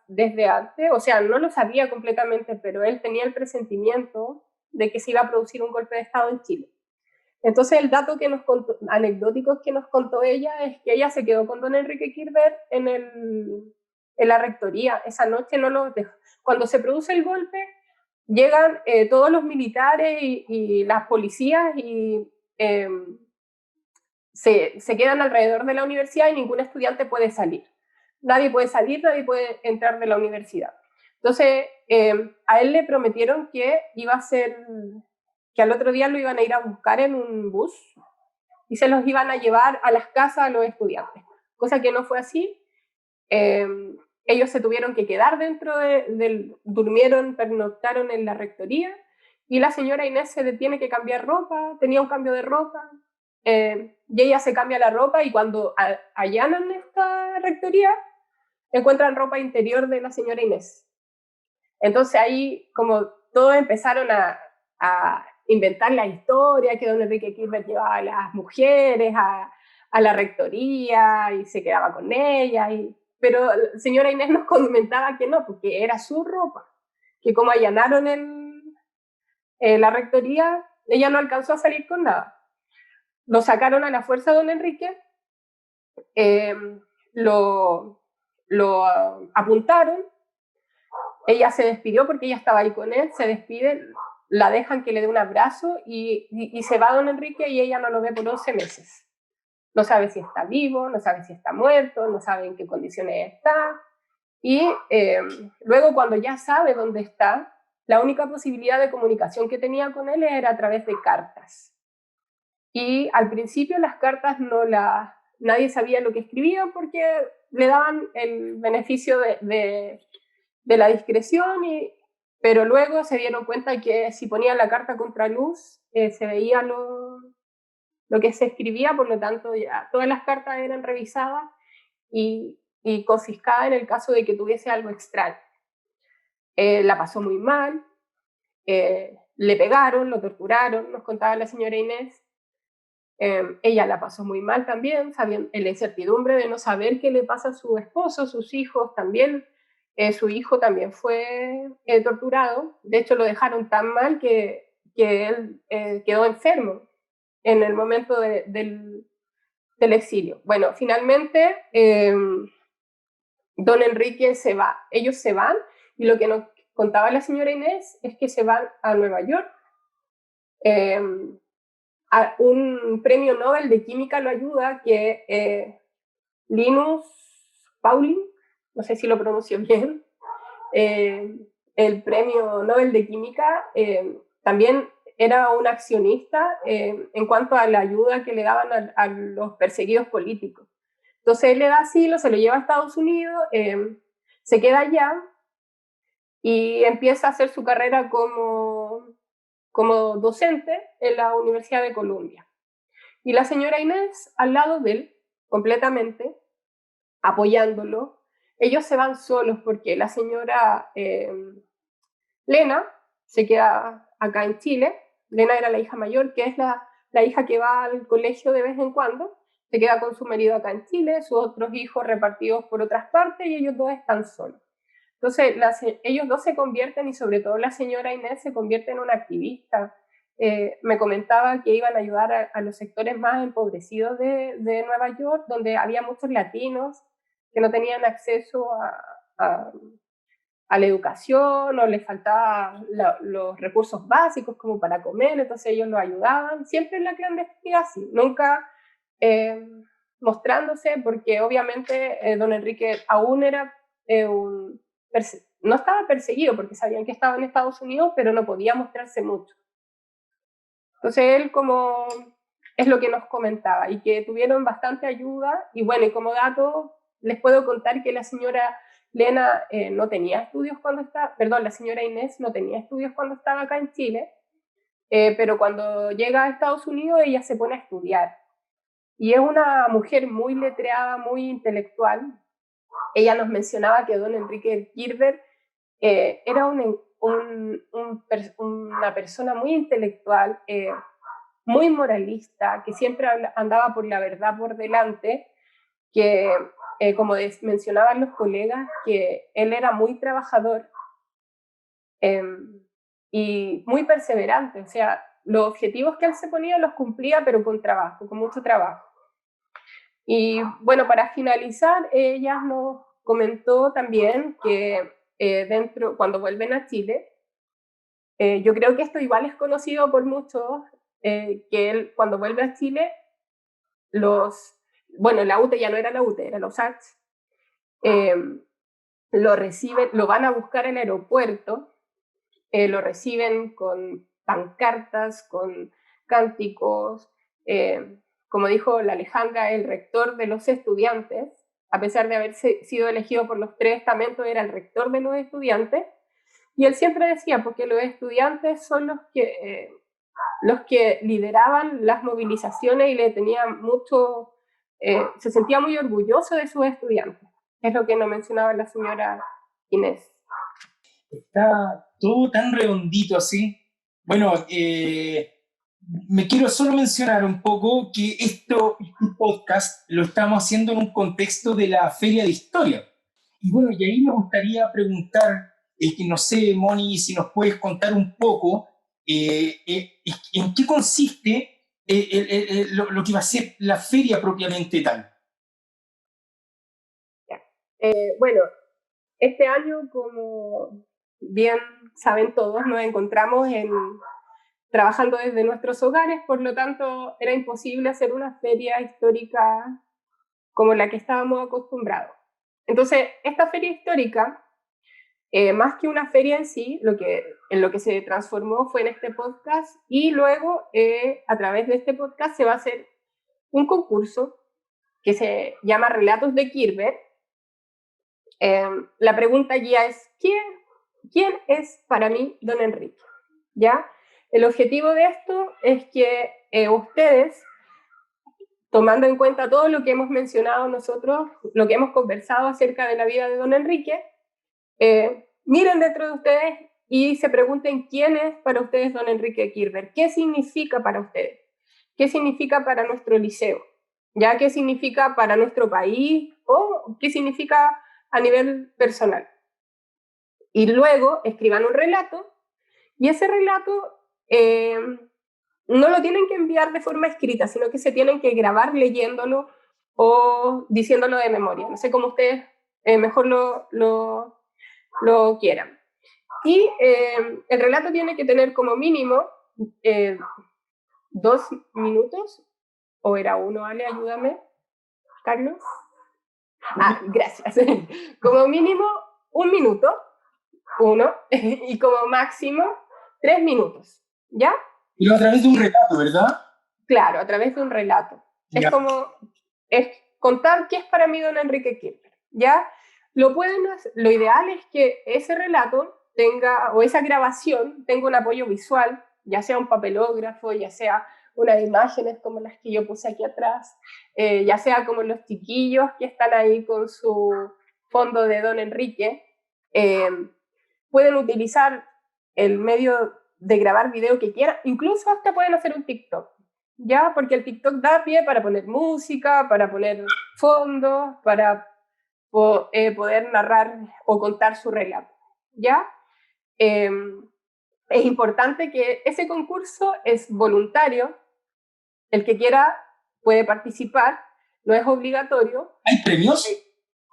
desde antes, o sea, no lo sabía completamente, pero él tenía el presentimiento de que se iba a producir un golpe de Estado en Chile. Entonces el dato que nos contó, anecdótico que nos contó ella, es que ella se quedó con don Enrique Kilber en la rectoría. Esa noche no lo dejó. Cuando se produce el golpe, llegan todos los militares y las policías y se quedan alrededor de la universidad y ningún estudiante puede salir. Nadie puede salir, nadie puede entrar de la universidad. Entonces, a él le prometieron que iba a ser, que al otro día lo iban a ir a buscar en un bus y se los iban a llevar a las casas a los estudiantes, cosa que no fue así. Ellos se tuvieron que quedar dentro durmieron, pernoctaron en la rectoría y la señora Inés se tiene que cambiar ropa, tenía un cambio de ropa, y ella se cambia la ropa y cuando allanan esta rectoría encuentran ropa interior de la señora Inés. Entonces ahí como todos empezaron a inventar la historia, que don Enrique Kirchner llevaba a las mujeres a la rectoría y se quedaba con ellas, pero la señora Inés nos comentaba que no, porque era su ropa, que como allanaron la rectoría, ella no alcanzó a salir con nada. Lo sacaron a la fuerza don Enrique, lo apuntaron, ella se despidió porque ella estaba ahí con él, se despide, la dejan que le dé un abrazo y se va don Enrique y ella no lo ve por 11 meses. No sabe si está vivo, no sabe si está muerto, no sabe en qué condiciones está. Y luego cuando ya sabe dónde está, la única posibilidad de comunicación que tenía con él era a través de cartas. Y al principio las cartas nadie sabía lo que escribían porque le daban el beneficio de la discreción, pero luego se dieron cuenta que si ponían la carta contra luz se veía lo que se escribía, por lo tanto ya todas las cartas eran revisadas y confiscadas en el caso de que tuviese algo extraño. La pasó muy mal, le pegaron, lo torturaron, nos contaba la señora Inés. Ella la pasó muy mal también, en la incertidumbre de no saber qué le pasa a su esposo, sus hijos también. Su hijo también fue torturado, de hecho lo dejaron tan mal que él quedó enfermo en el momento del exilio. Bueno, finalmente don Enrique se va, ellos se van y lo que nos contaba la señora Inés es que se van a Nueva York. A un premio Nobel de Química lo ayuda, que Linus Pauling, no sé si lo pronuncio bien, el premio Nobel de Química, también era un accionista en cuanto a la ayuda que le daban a los perseguidos políticos. Entonces él le da asilo, se lo lleva a Estados Unidos, se queda allá y empieza a hacer su carrera como docente en la Universidad de Columbia. Y la señora Inés al lado de él, completamente, apoyándolo. Ellos se van solos porque la señora Lena se queda acá en Chile. Lena era la hija mayor, que es la hija que va al colegio de vez en cuando. Se queda con su marido acá en Chile, sus otros hijos repartidos por otras partes y ellos dos están solos. Entonces, ellos dos se convierten, y sobre todo la señora Inés se convierte en una activista. Me comentaba que iban a ayudar a los sectores más empobrecidos de Nueva York, donde había muchos latinos que no tenían acceso a la educación o les faltaban los recursos básicos como para comer, entonces ellos los ayudaban, siempre en la clandestinidad, sí, nunca mostrándose, porque obviamente don Enrique aún era no estaba perseguido porque sabían que estaba en Estados Unidos, pero no podía mostrarse mucho. Entonces él como es lo que nos comentaba y que tuvieron bastante ayuda. Y bueno, y como dato les puedo contar que la señora Lena no tenía estudios la señora Inés no tenía estudios cuando estaba acá en Chile, pero cuando llega a Estados Unidos ella se pone a estudiar. Y es una mujer muy letreada, muy intelectual. Ella nos mencionaba que don Enrique Kirchner era una persona muy intelectual, muy moralista, que siempre andaba por la verdad por delante, que como mencionaban los colegas, que él era muy trabajador y muy perseverante, o sea, los objetivos que él se ponía los cumplía, pero con trabajo, con mucho trabajo. Y bueno, para finalizar, ella nos comentó también que cuando vuelven a Chile, Yo creo que esto igual es conocido por muchos, que él cuando vuelve a Chile, bueno, la UTE ya no era la UTE, era los USACH, lo reciben, lo van a buscar en el aeropuerto, lo reciben con pancartas, con cánticos, como dijo la Alejandra, el rector de los estudiantes, a pesar de haber sido elegido por los 3 estamentos, era el rector de los estudiantes, y él siempre decía, porque los estudiantes son los que lideraban las movilizaciones y le tenían mucho, se sentía muy orgulloso de sus estudiantes. Es lo que nos mencionaba la señora Inés. Está todo tan redondito así. Bueno, me quiero solo mencionar un poco que este podcast lo estamos haciendo en un contexto de la Feria de Historia. Y bueno, y ahí me gustaría preguntar, que no sé, Moni, si nos puedes contar un poco en qué consiste lo que va a ser la feria propiamente tal. Bueno, este año, como bien saben todos, nos encontramos trabajando desde nuestros hogares, por lo tanto era imposible hacer una feria histórica como la que estábamos acostumbrados. Entonces, esta feria histórica, más que una feria en sí, en lo que se transformó fue en este podcast, y luego a través de este podcast se va a hacer un concurso que se llama Relatos de Kirber. La pregunta ya es, ¿quién es para mí Don Enrique? ¿Ya? El objetivo de esto es que ustedes, tomando en cuenta todo lo que hemos mencionado nosotros, lo que hemos conversado acerca de la vida de Don Enrique, miren dentro de ustedes y se pregunten quién es para ustedes Don Enrique Kirber, qué significa para ustedes, qué significa para nuestro liceo, ya qué significa para nuestro país o qué significa a nivel personal. Y luego escriban un relato, y ese relato no lo tienen que enviar de forma escrita, sino que se tienen que grabar leyéndolo o diciéndolo de memoria. No sé cómo ustedes mejor lo quieran. Y el relato tiene que tener como mínimo 2 minutos, o era 1, Ale, ayúdame, Carlos. Gracias. Como mínimo 1 minuto, 1, y como máximo 3 minutos, ¿ya? Pero a través de un relato, ¿verdad? Claro, a través de un relato. Ya. Es contar qué es para mí Don Enrique Kirber, ¿ya? Lo ideal es que ese relato tenga, o esa grabación tenga un apoyo visual, ya sea un papelógrafo, ya sea unas imágenes como las que yo puse aquí atrás, ya sea como los chiquillos que están ahí con su fondo de Don Enrique. Pueden utilizar el medio de grabar video que quieran, incluso hasta pueden hacer un TikTok, ¿ya? Porque el TikTok da pie para poner música, para poner fondos, para poder narrar o contar su relato, ¿ya? Es importante que ese concurso es voluntario, el que quiera puede participar, no es obligatorio. ¿Hay premios?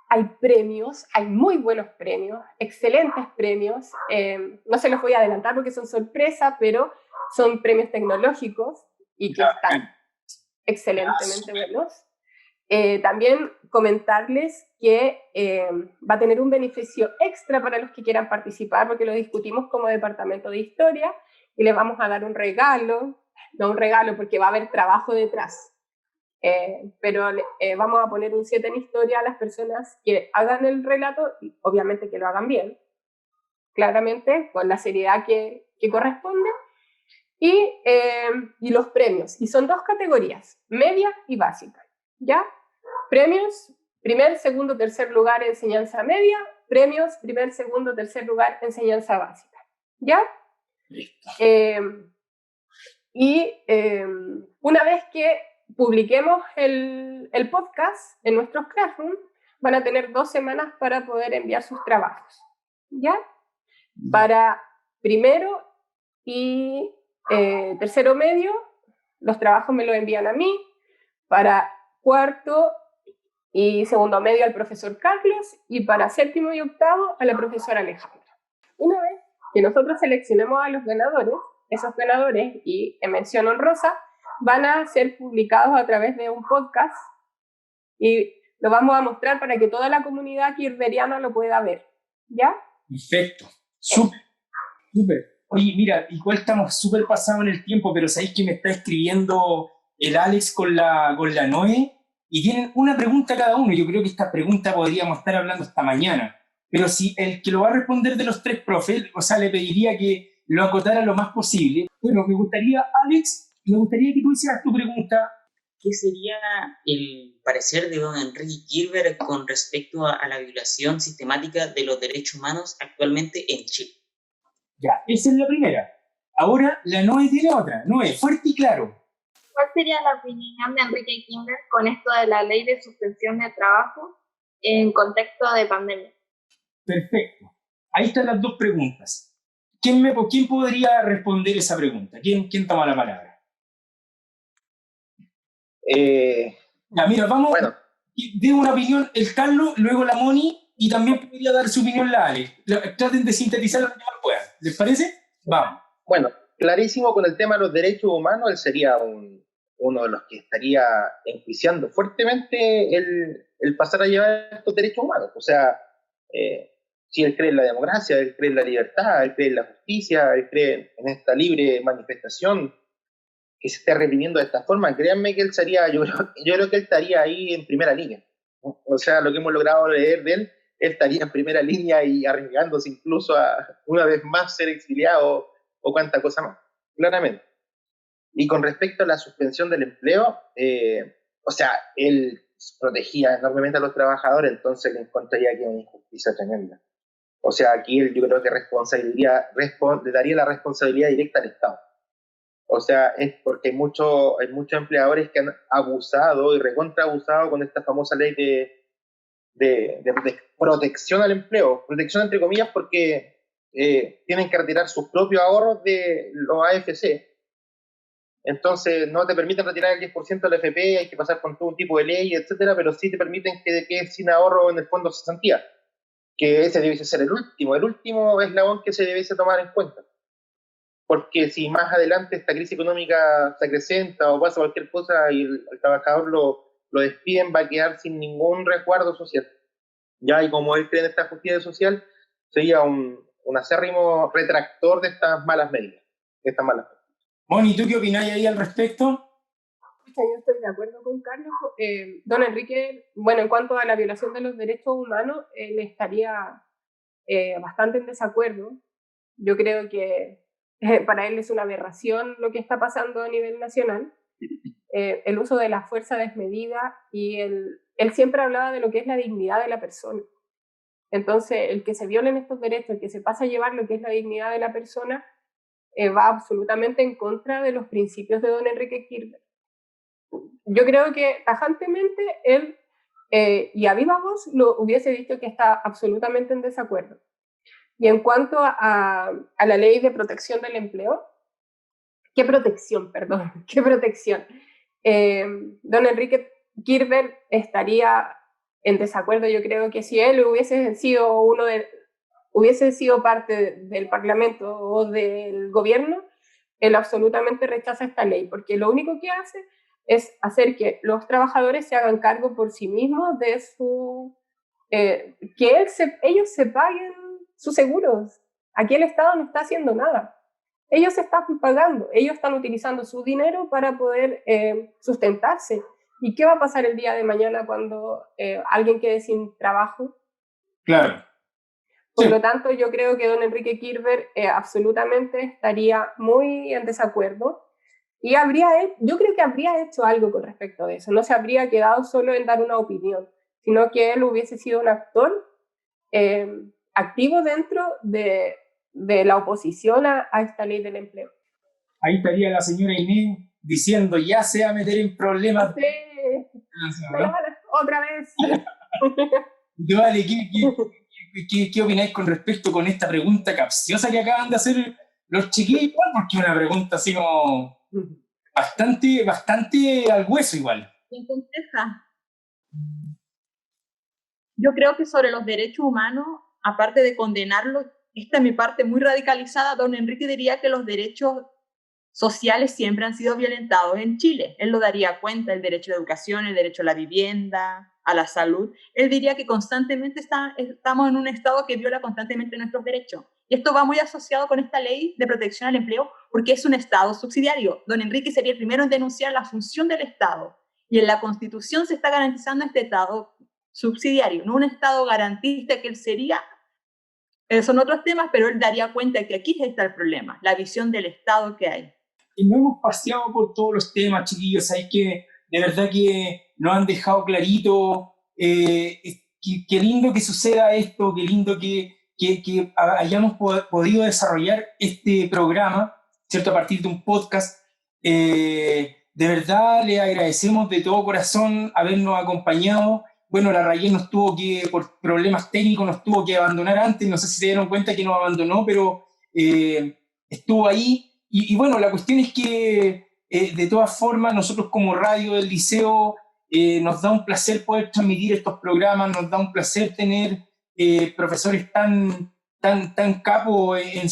Hay premios, hay muy buenos premios, excelentes premios. No se los voy a adelantar porque son sorpresa, pero son premios tecnológicos y que están excelentemente buenos. También comentarles que va a tener un beneficio extra para los que quieran participar, porque lo discutimos como departamento de historia y les vamos a dar un regalo, no un regalo porque va a haber trabajo detrás. Pero vamos a poner un 7 en historia a las personas que hagan el relato, y obviamente que lo hagan bien, claramente, con la seriedad que corresponde, y los premios. Y son 2 categorías, media y básica, ¿ya? Premios, primer, segundo, tercer lugar, enseñanza media, premios, primer, segundo, tercer lugar, enseñanza básica, ¿ya? Listo. Una vez que publiquemos el podcast en nuestros Classroom, van a tener 2 semanas para poder enviar sus trabajos, ¿ya? Para primero y tercero medio, los trabajos me los envían a mí. Para cuarto y segundo medio al profesor Carlos, y para séptimo y octavo a la profesora Alejandra. Una vez que nosotros seleccionemos a los ganadores, esos ganadores, y en mención honrosa, van a ser publicados a través de un podcast y lo vamos a mostrar para que toda la comunidad kirveriana lo pueda ver, ¿ya? Perfecto, súper, súper. Oye, mira, igual estamos súper pasados en el tiempo, pero sabéis que me está escribiendo el Alex con la Noé y tienen una pregunta cada uno. Yo creo que esta pregunta podríamos estar hablando hasta mañana, pero si el que lo va a responder de los tres profes, o sea, le pediría que lo acotara lo más posible. Bueno, me gustaría, Alex, me gustaría que tú hicieras tu pregunta. ¿Qué sería el parecer de don Enrique Kirchner con respecto a la violación sistemática de los derechos humanos actualmente en Chile? Ya, esa es la primera. Ahora la Noé tiene otra. Noé, fuerte y claro. ¿Cuál sería la opinión de Enrique Kirchner con esto de la ley de suspensión de trabajo en contexto de pandemia? Perfecto. Ahí están las dos preguntas. ¿Quién podría responder esa pregunta? ¿Quién toma la palabra? Ya, mira, vamos. Bueno. De una opinión el Carlos, luego la Moni y también podría dar su opinión la Ale. Traten de sintetizar lo que más puedan. ¿Les parece? Vamos. Bueno, clarísimo con el tema de los derechos humanos, él sería uno de los que estaría enjuiciando fuertemente el pasar a llevar estos derechos humanos. O sea, si él cree en la democracia, él cree en la libertad, él cree en la justicia, él cree en esta libre manifestación que se esté reprimiendo de esta forma, créanme que él sería, yo creo que él estaría ahí en primera línea. O sea, lo que hemos logrado leer de él estaría en primera línea y arriesgándose incluso a una vez más ser exiliado o cuánta cosa más, claramente. Y con respecto a la suspensión del empleo, o sea, él protegía enormemente a los trabajadores, entonces le encontraría que una injusticia tremenda. O sea, aquí él, yo creo que le daría la responsabilidad directa al Estado. O sea, es porque hay muchos empleadores que han abusado y recontra abusado con esta famosa ley de protección al empleo. Protección entre comillas porque tienen que retirar sus propios ahorros de los AFC. Entonces no te permiten retirar el 10% de la FP, hay que pasar por todo un tipo de ley, etcétera, pero sí te permiten que quedes sin ahorro en el fondo de cesantía. Que ese debe ser el último eslabón que se debiese tomar en cuenta. Porque si más adelante esta crisis económica se acrecenta o pasa cualquier cosa y el trabajador lo despiden, va a quedar sin ningún resguardo social. Ya, y como él cree en esta justicia social, sería un acérrimo retractor de estas malas medidas. Moni, ¿tú qué opináis ahí al respecto? Yo estoy de acuerdo con Carlos. Don Enrique, bueno, en cuanto a la violación de los derechos humanos, él estaría bastante en desacuerdo. Yo creo que para él es una aberración lo que está pasando a nivel nacional, el uso de la fuerza desmedida, y él siempre hablaba de lo que es la dignidad de la persona. Entonces, el que se violen estos derechos, el que se pasa a llevar lo que es la dignidad de la persona, va absolutamente en contra de los principios de don Enrique Kirchner. Yo creo que tajantemente él, y a viva voz, lo hubiese dicho que está absolutamente en desacuerdo. Y en cuanto a la ley de protección del empleo, ¿qué protección? Don Enrique Kirchner estaría en desacuerdo. Yo creo que si él hubiese sido parte del Parlamento o del gobierno, él absolutamente rechaza esta ley, porque lo único que hace es hacer que los trabajadores se hagan cargo por sí mismos de que ellos se paguen sus seguros. Aquí el Estado no está haciendo nada. Ellos se están pagando, ellos están utilizando su dinero para poder sustentarse. ¿Y qué va a pasar el día de mañana cuando alguien quede sin trabajo? Claro. Por lo tanto, yo creo que don Enrique Kirchner absolutamente estaría muy en desacuerdo y yo creo que habría hecho algo con respecto a eso. No se habría quedado solo en dar una opinión, sino que él hubiese sido un actor activo dentro de la oposición a esta ley del empleo. Ahí estaría la señora Inés diciendo, ya se va a meter en problemas. Sí, otra vez. Vale, ¿qué opináis con respecto con esta pregunta capciosa que acaban de hacer los chiquillos? Porque es una pregunta así como bastante al hueso igual. Bien compleja. Yo creo que sobre los derechos humanos, aparte de condenarlos, esta es mi parte muy radicalizada, don Enrique diría que los derechos sociales siempre han sido violentados en Chile. Él lo daría cuenta, el derecho a la educación, el derecho a la vivienda, a la salud. Él diría que constantemente estamos en un estado que viola constantemente nuestros derechos. Y esto va muy asociado con esta ley de protección al empleo, porque es un estado subsidiario. Don Enrique sería el primero en denunciar la función del estado. Y en la Constitución se está garantizando este estado subsidiario, no un estado garantista que él sería. Son otros temas, pero él daría cuenta de que aquí está el problema, la visión del estado que hay. Y no hemos paseado por todos los temas, chiquillos. Sabéis que de verdad que nos han dejado clarito. Qué lindo que suceda esto, qué lindo que hayamos podido desarrollar este programa, ¿cierto? A partir de un podcast. De verdad le agradecemos de todo corazón habernos acompañado. Bueno, la Rayén por problemas técnicos, nos tuvo que abandonar antes. No sé si se dieron cuenta que nos abandonó, pero estuvo ahí. Y bueno, la cuestión es que de todas formas nosotros como radio del liceo nos da un placer poder transmitir estos programas, nos da un placer tener profesores tan capos en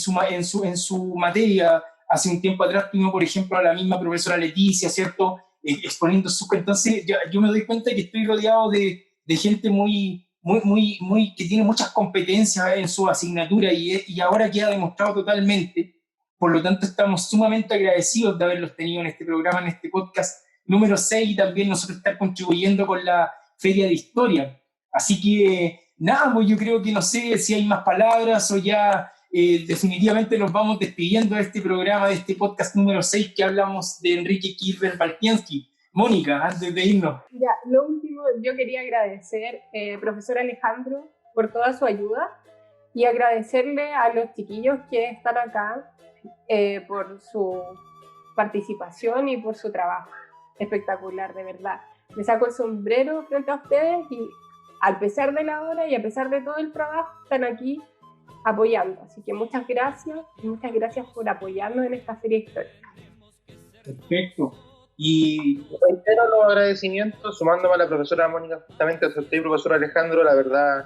su materia. Hace un tiempo atrás tuvimos, por ejemplo, a la misma profesora Leticia, ¿cierto? Exponiendo entonces yo me doy cuenta que estoy rodeado de gente que tiene muchas competencias en su asignatura y ahora queda demostrado totalmente. Por lo tanto, estamos sumamente agradecidos de haberlos tenido en este programa, en este podcast número 6, y también nosotros estar contribuyendo con la Feria de Historia. Así que, nada, pues yo creo que no sé si hay más palabras o ya definitivamente nos vamos despidiendo de este programa, de este podcast número 6 que hablamos de Enrique Kirber Baltiansky. Mónica, antes de irnos. Ya, lo último, yo quería agradecer, profesor Alejandro, por toda su ayuda y agradecerle a los chiquillos que están acá por su participación y por su trabajo espectacular, de verdad. Me saco el sombrero frente a ustedes y a pesar de la hora y a pesar de todo el trabajo, están aquí apoyando. Así que muchas gracias por apoyarnos en esta feria histórica. Perfecto. Y reitero los agradecimientos, sumándome a la profesora Mónica, justamente a usted, profesor Alejandro, la verdad,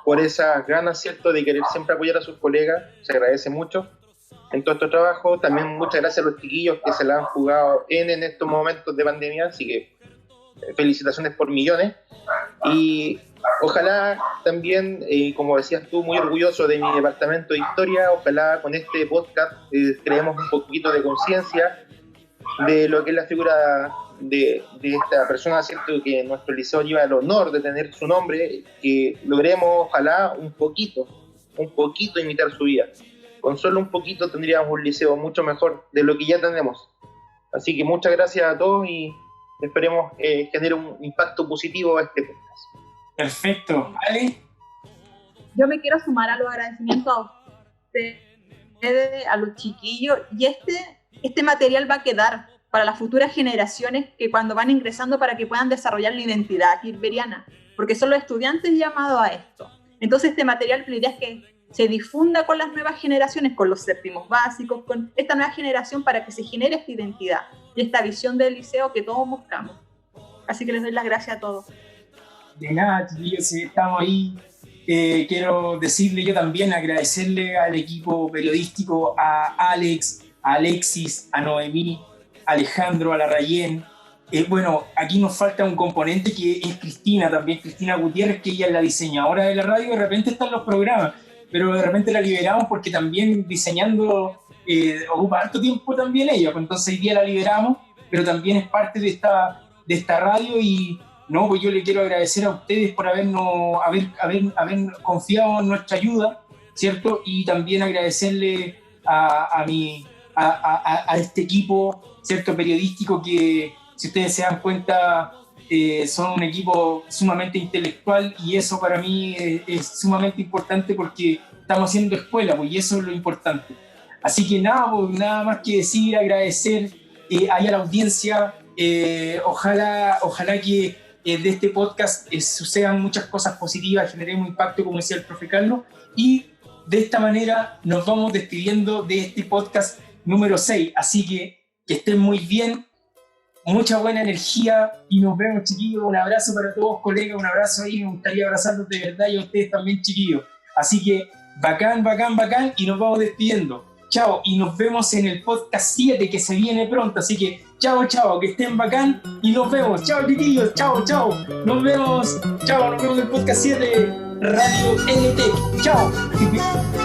por esas ganas, ¿cierto?, de querer siempre apoyar a sus colegas, se agradece mucho en todo este trabajo. También muchas gracias a los chiquillos que se la han jugado en estos momentos de pandemia, así que felicitaciones por millones. Y ojalá también, como decías tú, muy orgulloso de mi departamento de historia, ojalá con este podcast creemos un poquito de conciencia de lo que es la figura de esta persona, ¿cierto?, que nuestro liceo lleva el honor de tener su nombre, que logremos, ojalá, un poquito imitar su vida. Con solo un poquito tendríamos un liceo mucho mejor de lo que ya tenemos. Así que muchas gracias a todos y esperemos genere un impacto positivo a este podcast. Perfecto. ¿Ale? Yo me quiero sumar a los agradecimientos a ustedes, a los chiquillos, y este material va a quedar para las futuras generaciones que cuando van ingresando para que puedan desarrollar la identidad kirberiana, porque son los estudiantes llamados a esto. Entonces este material, la idea es que se difunda con las nuevas generaciones, con los séptimos básicos, con esta nueva generación para que se genere esta identidad y esta visión del liceo que todos buscamos. Así que les doy las gracias a todos. De nada, chiquillos, estamos ahí. Quiero decirle yo también, agradecerle al equipo periodístico, a Alex, a Alexis, a Noemí, a Alejandro, a la Rayén. Bueno, aquí nos falta un componente que es Cristina, también Cristina Gutiérrez, que ella es la diseñadora de la radio. De repente están los programas, pero de repente la liberamos porque también diseñando ocupa harto tiempo también ella, pues entonces hoy día la liberamos, pero también es parte de esta radio. Y no, pues yo le quiero agradecer a ustedes por haber confiado en nuestra ayuda, ¿cierto? Y también agradecerle a este equipo, ¿cierto?, periodístico, que si ustedes se dan cuenta son un equipo sumamente intelectual, y eso para mí es sumamente importante porque estamos haciendo escuela, pues, y eso es lo importante. Así que nada, pues, nada más que decir, agradecer a la audiencia. Ojalá que de este podcast sucedan muchas cosas positivas, generemos impacto, como decía el profe Carlos, y de esta manera nos vamos despidiendo de este podcast número 6. Así que estén muy bien, mucha buena energía y nos vemos, chiquillos. Un abrazo para todos, colegas, un abrazo ahí, me gustaría abrazarlos de verdad, y a ustedes también, chiquillos. Así que Bacán, bacán, bacán, y nos vamos despidiendo. Chao, y nos vemos en el podcast 7 que se viene pronto, así que chao, chao, que estén bacán y nos vemos. Chao, chiquillos, chao, chao. Nos vemos, chao, nos vemos en el podcast 7, Radio LT. Chao.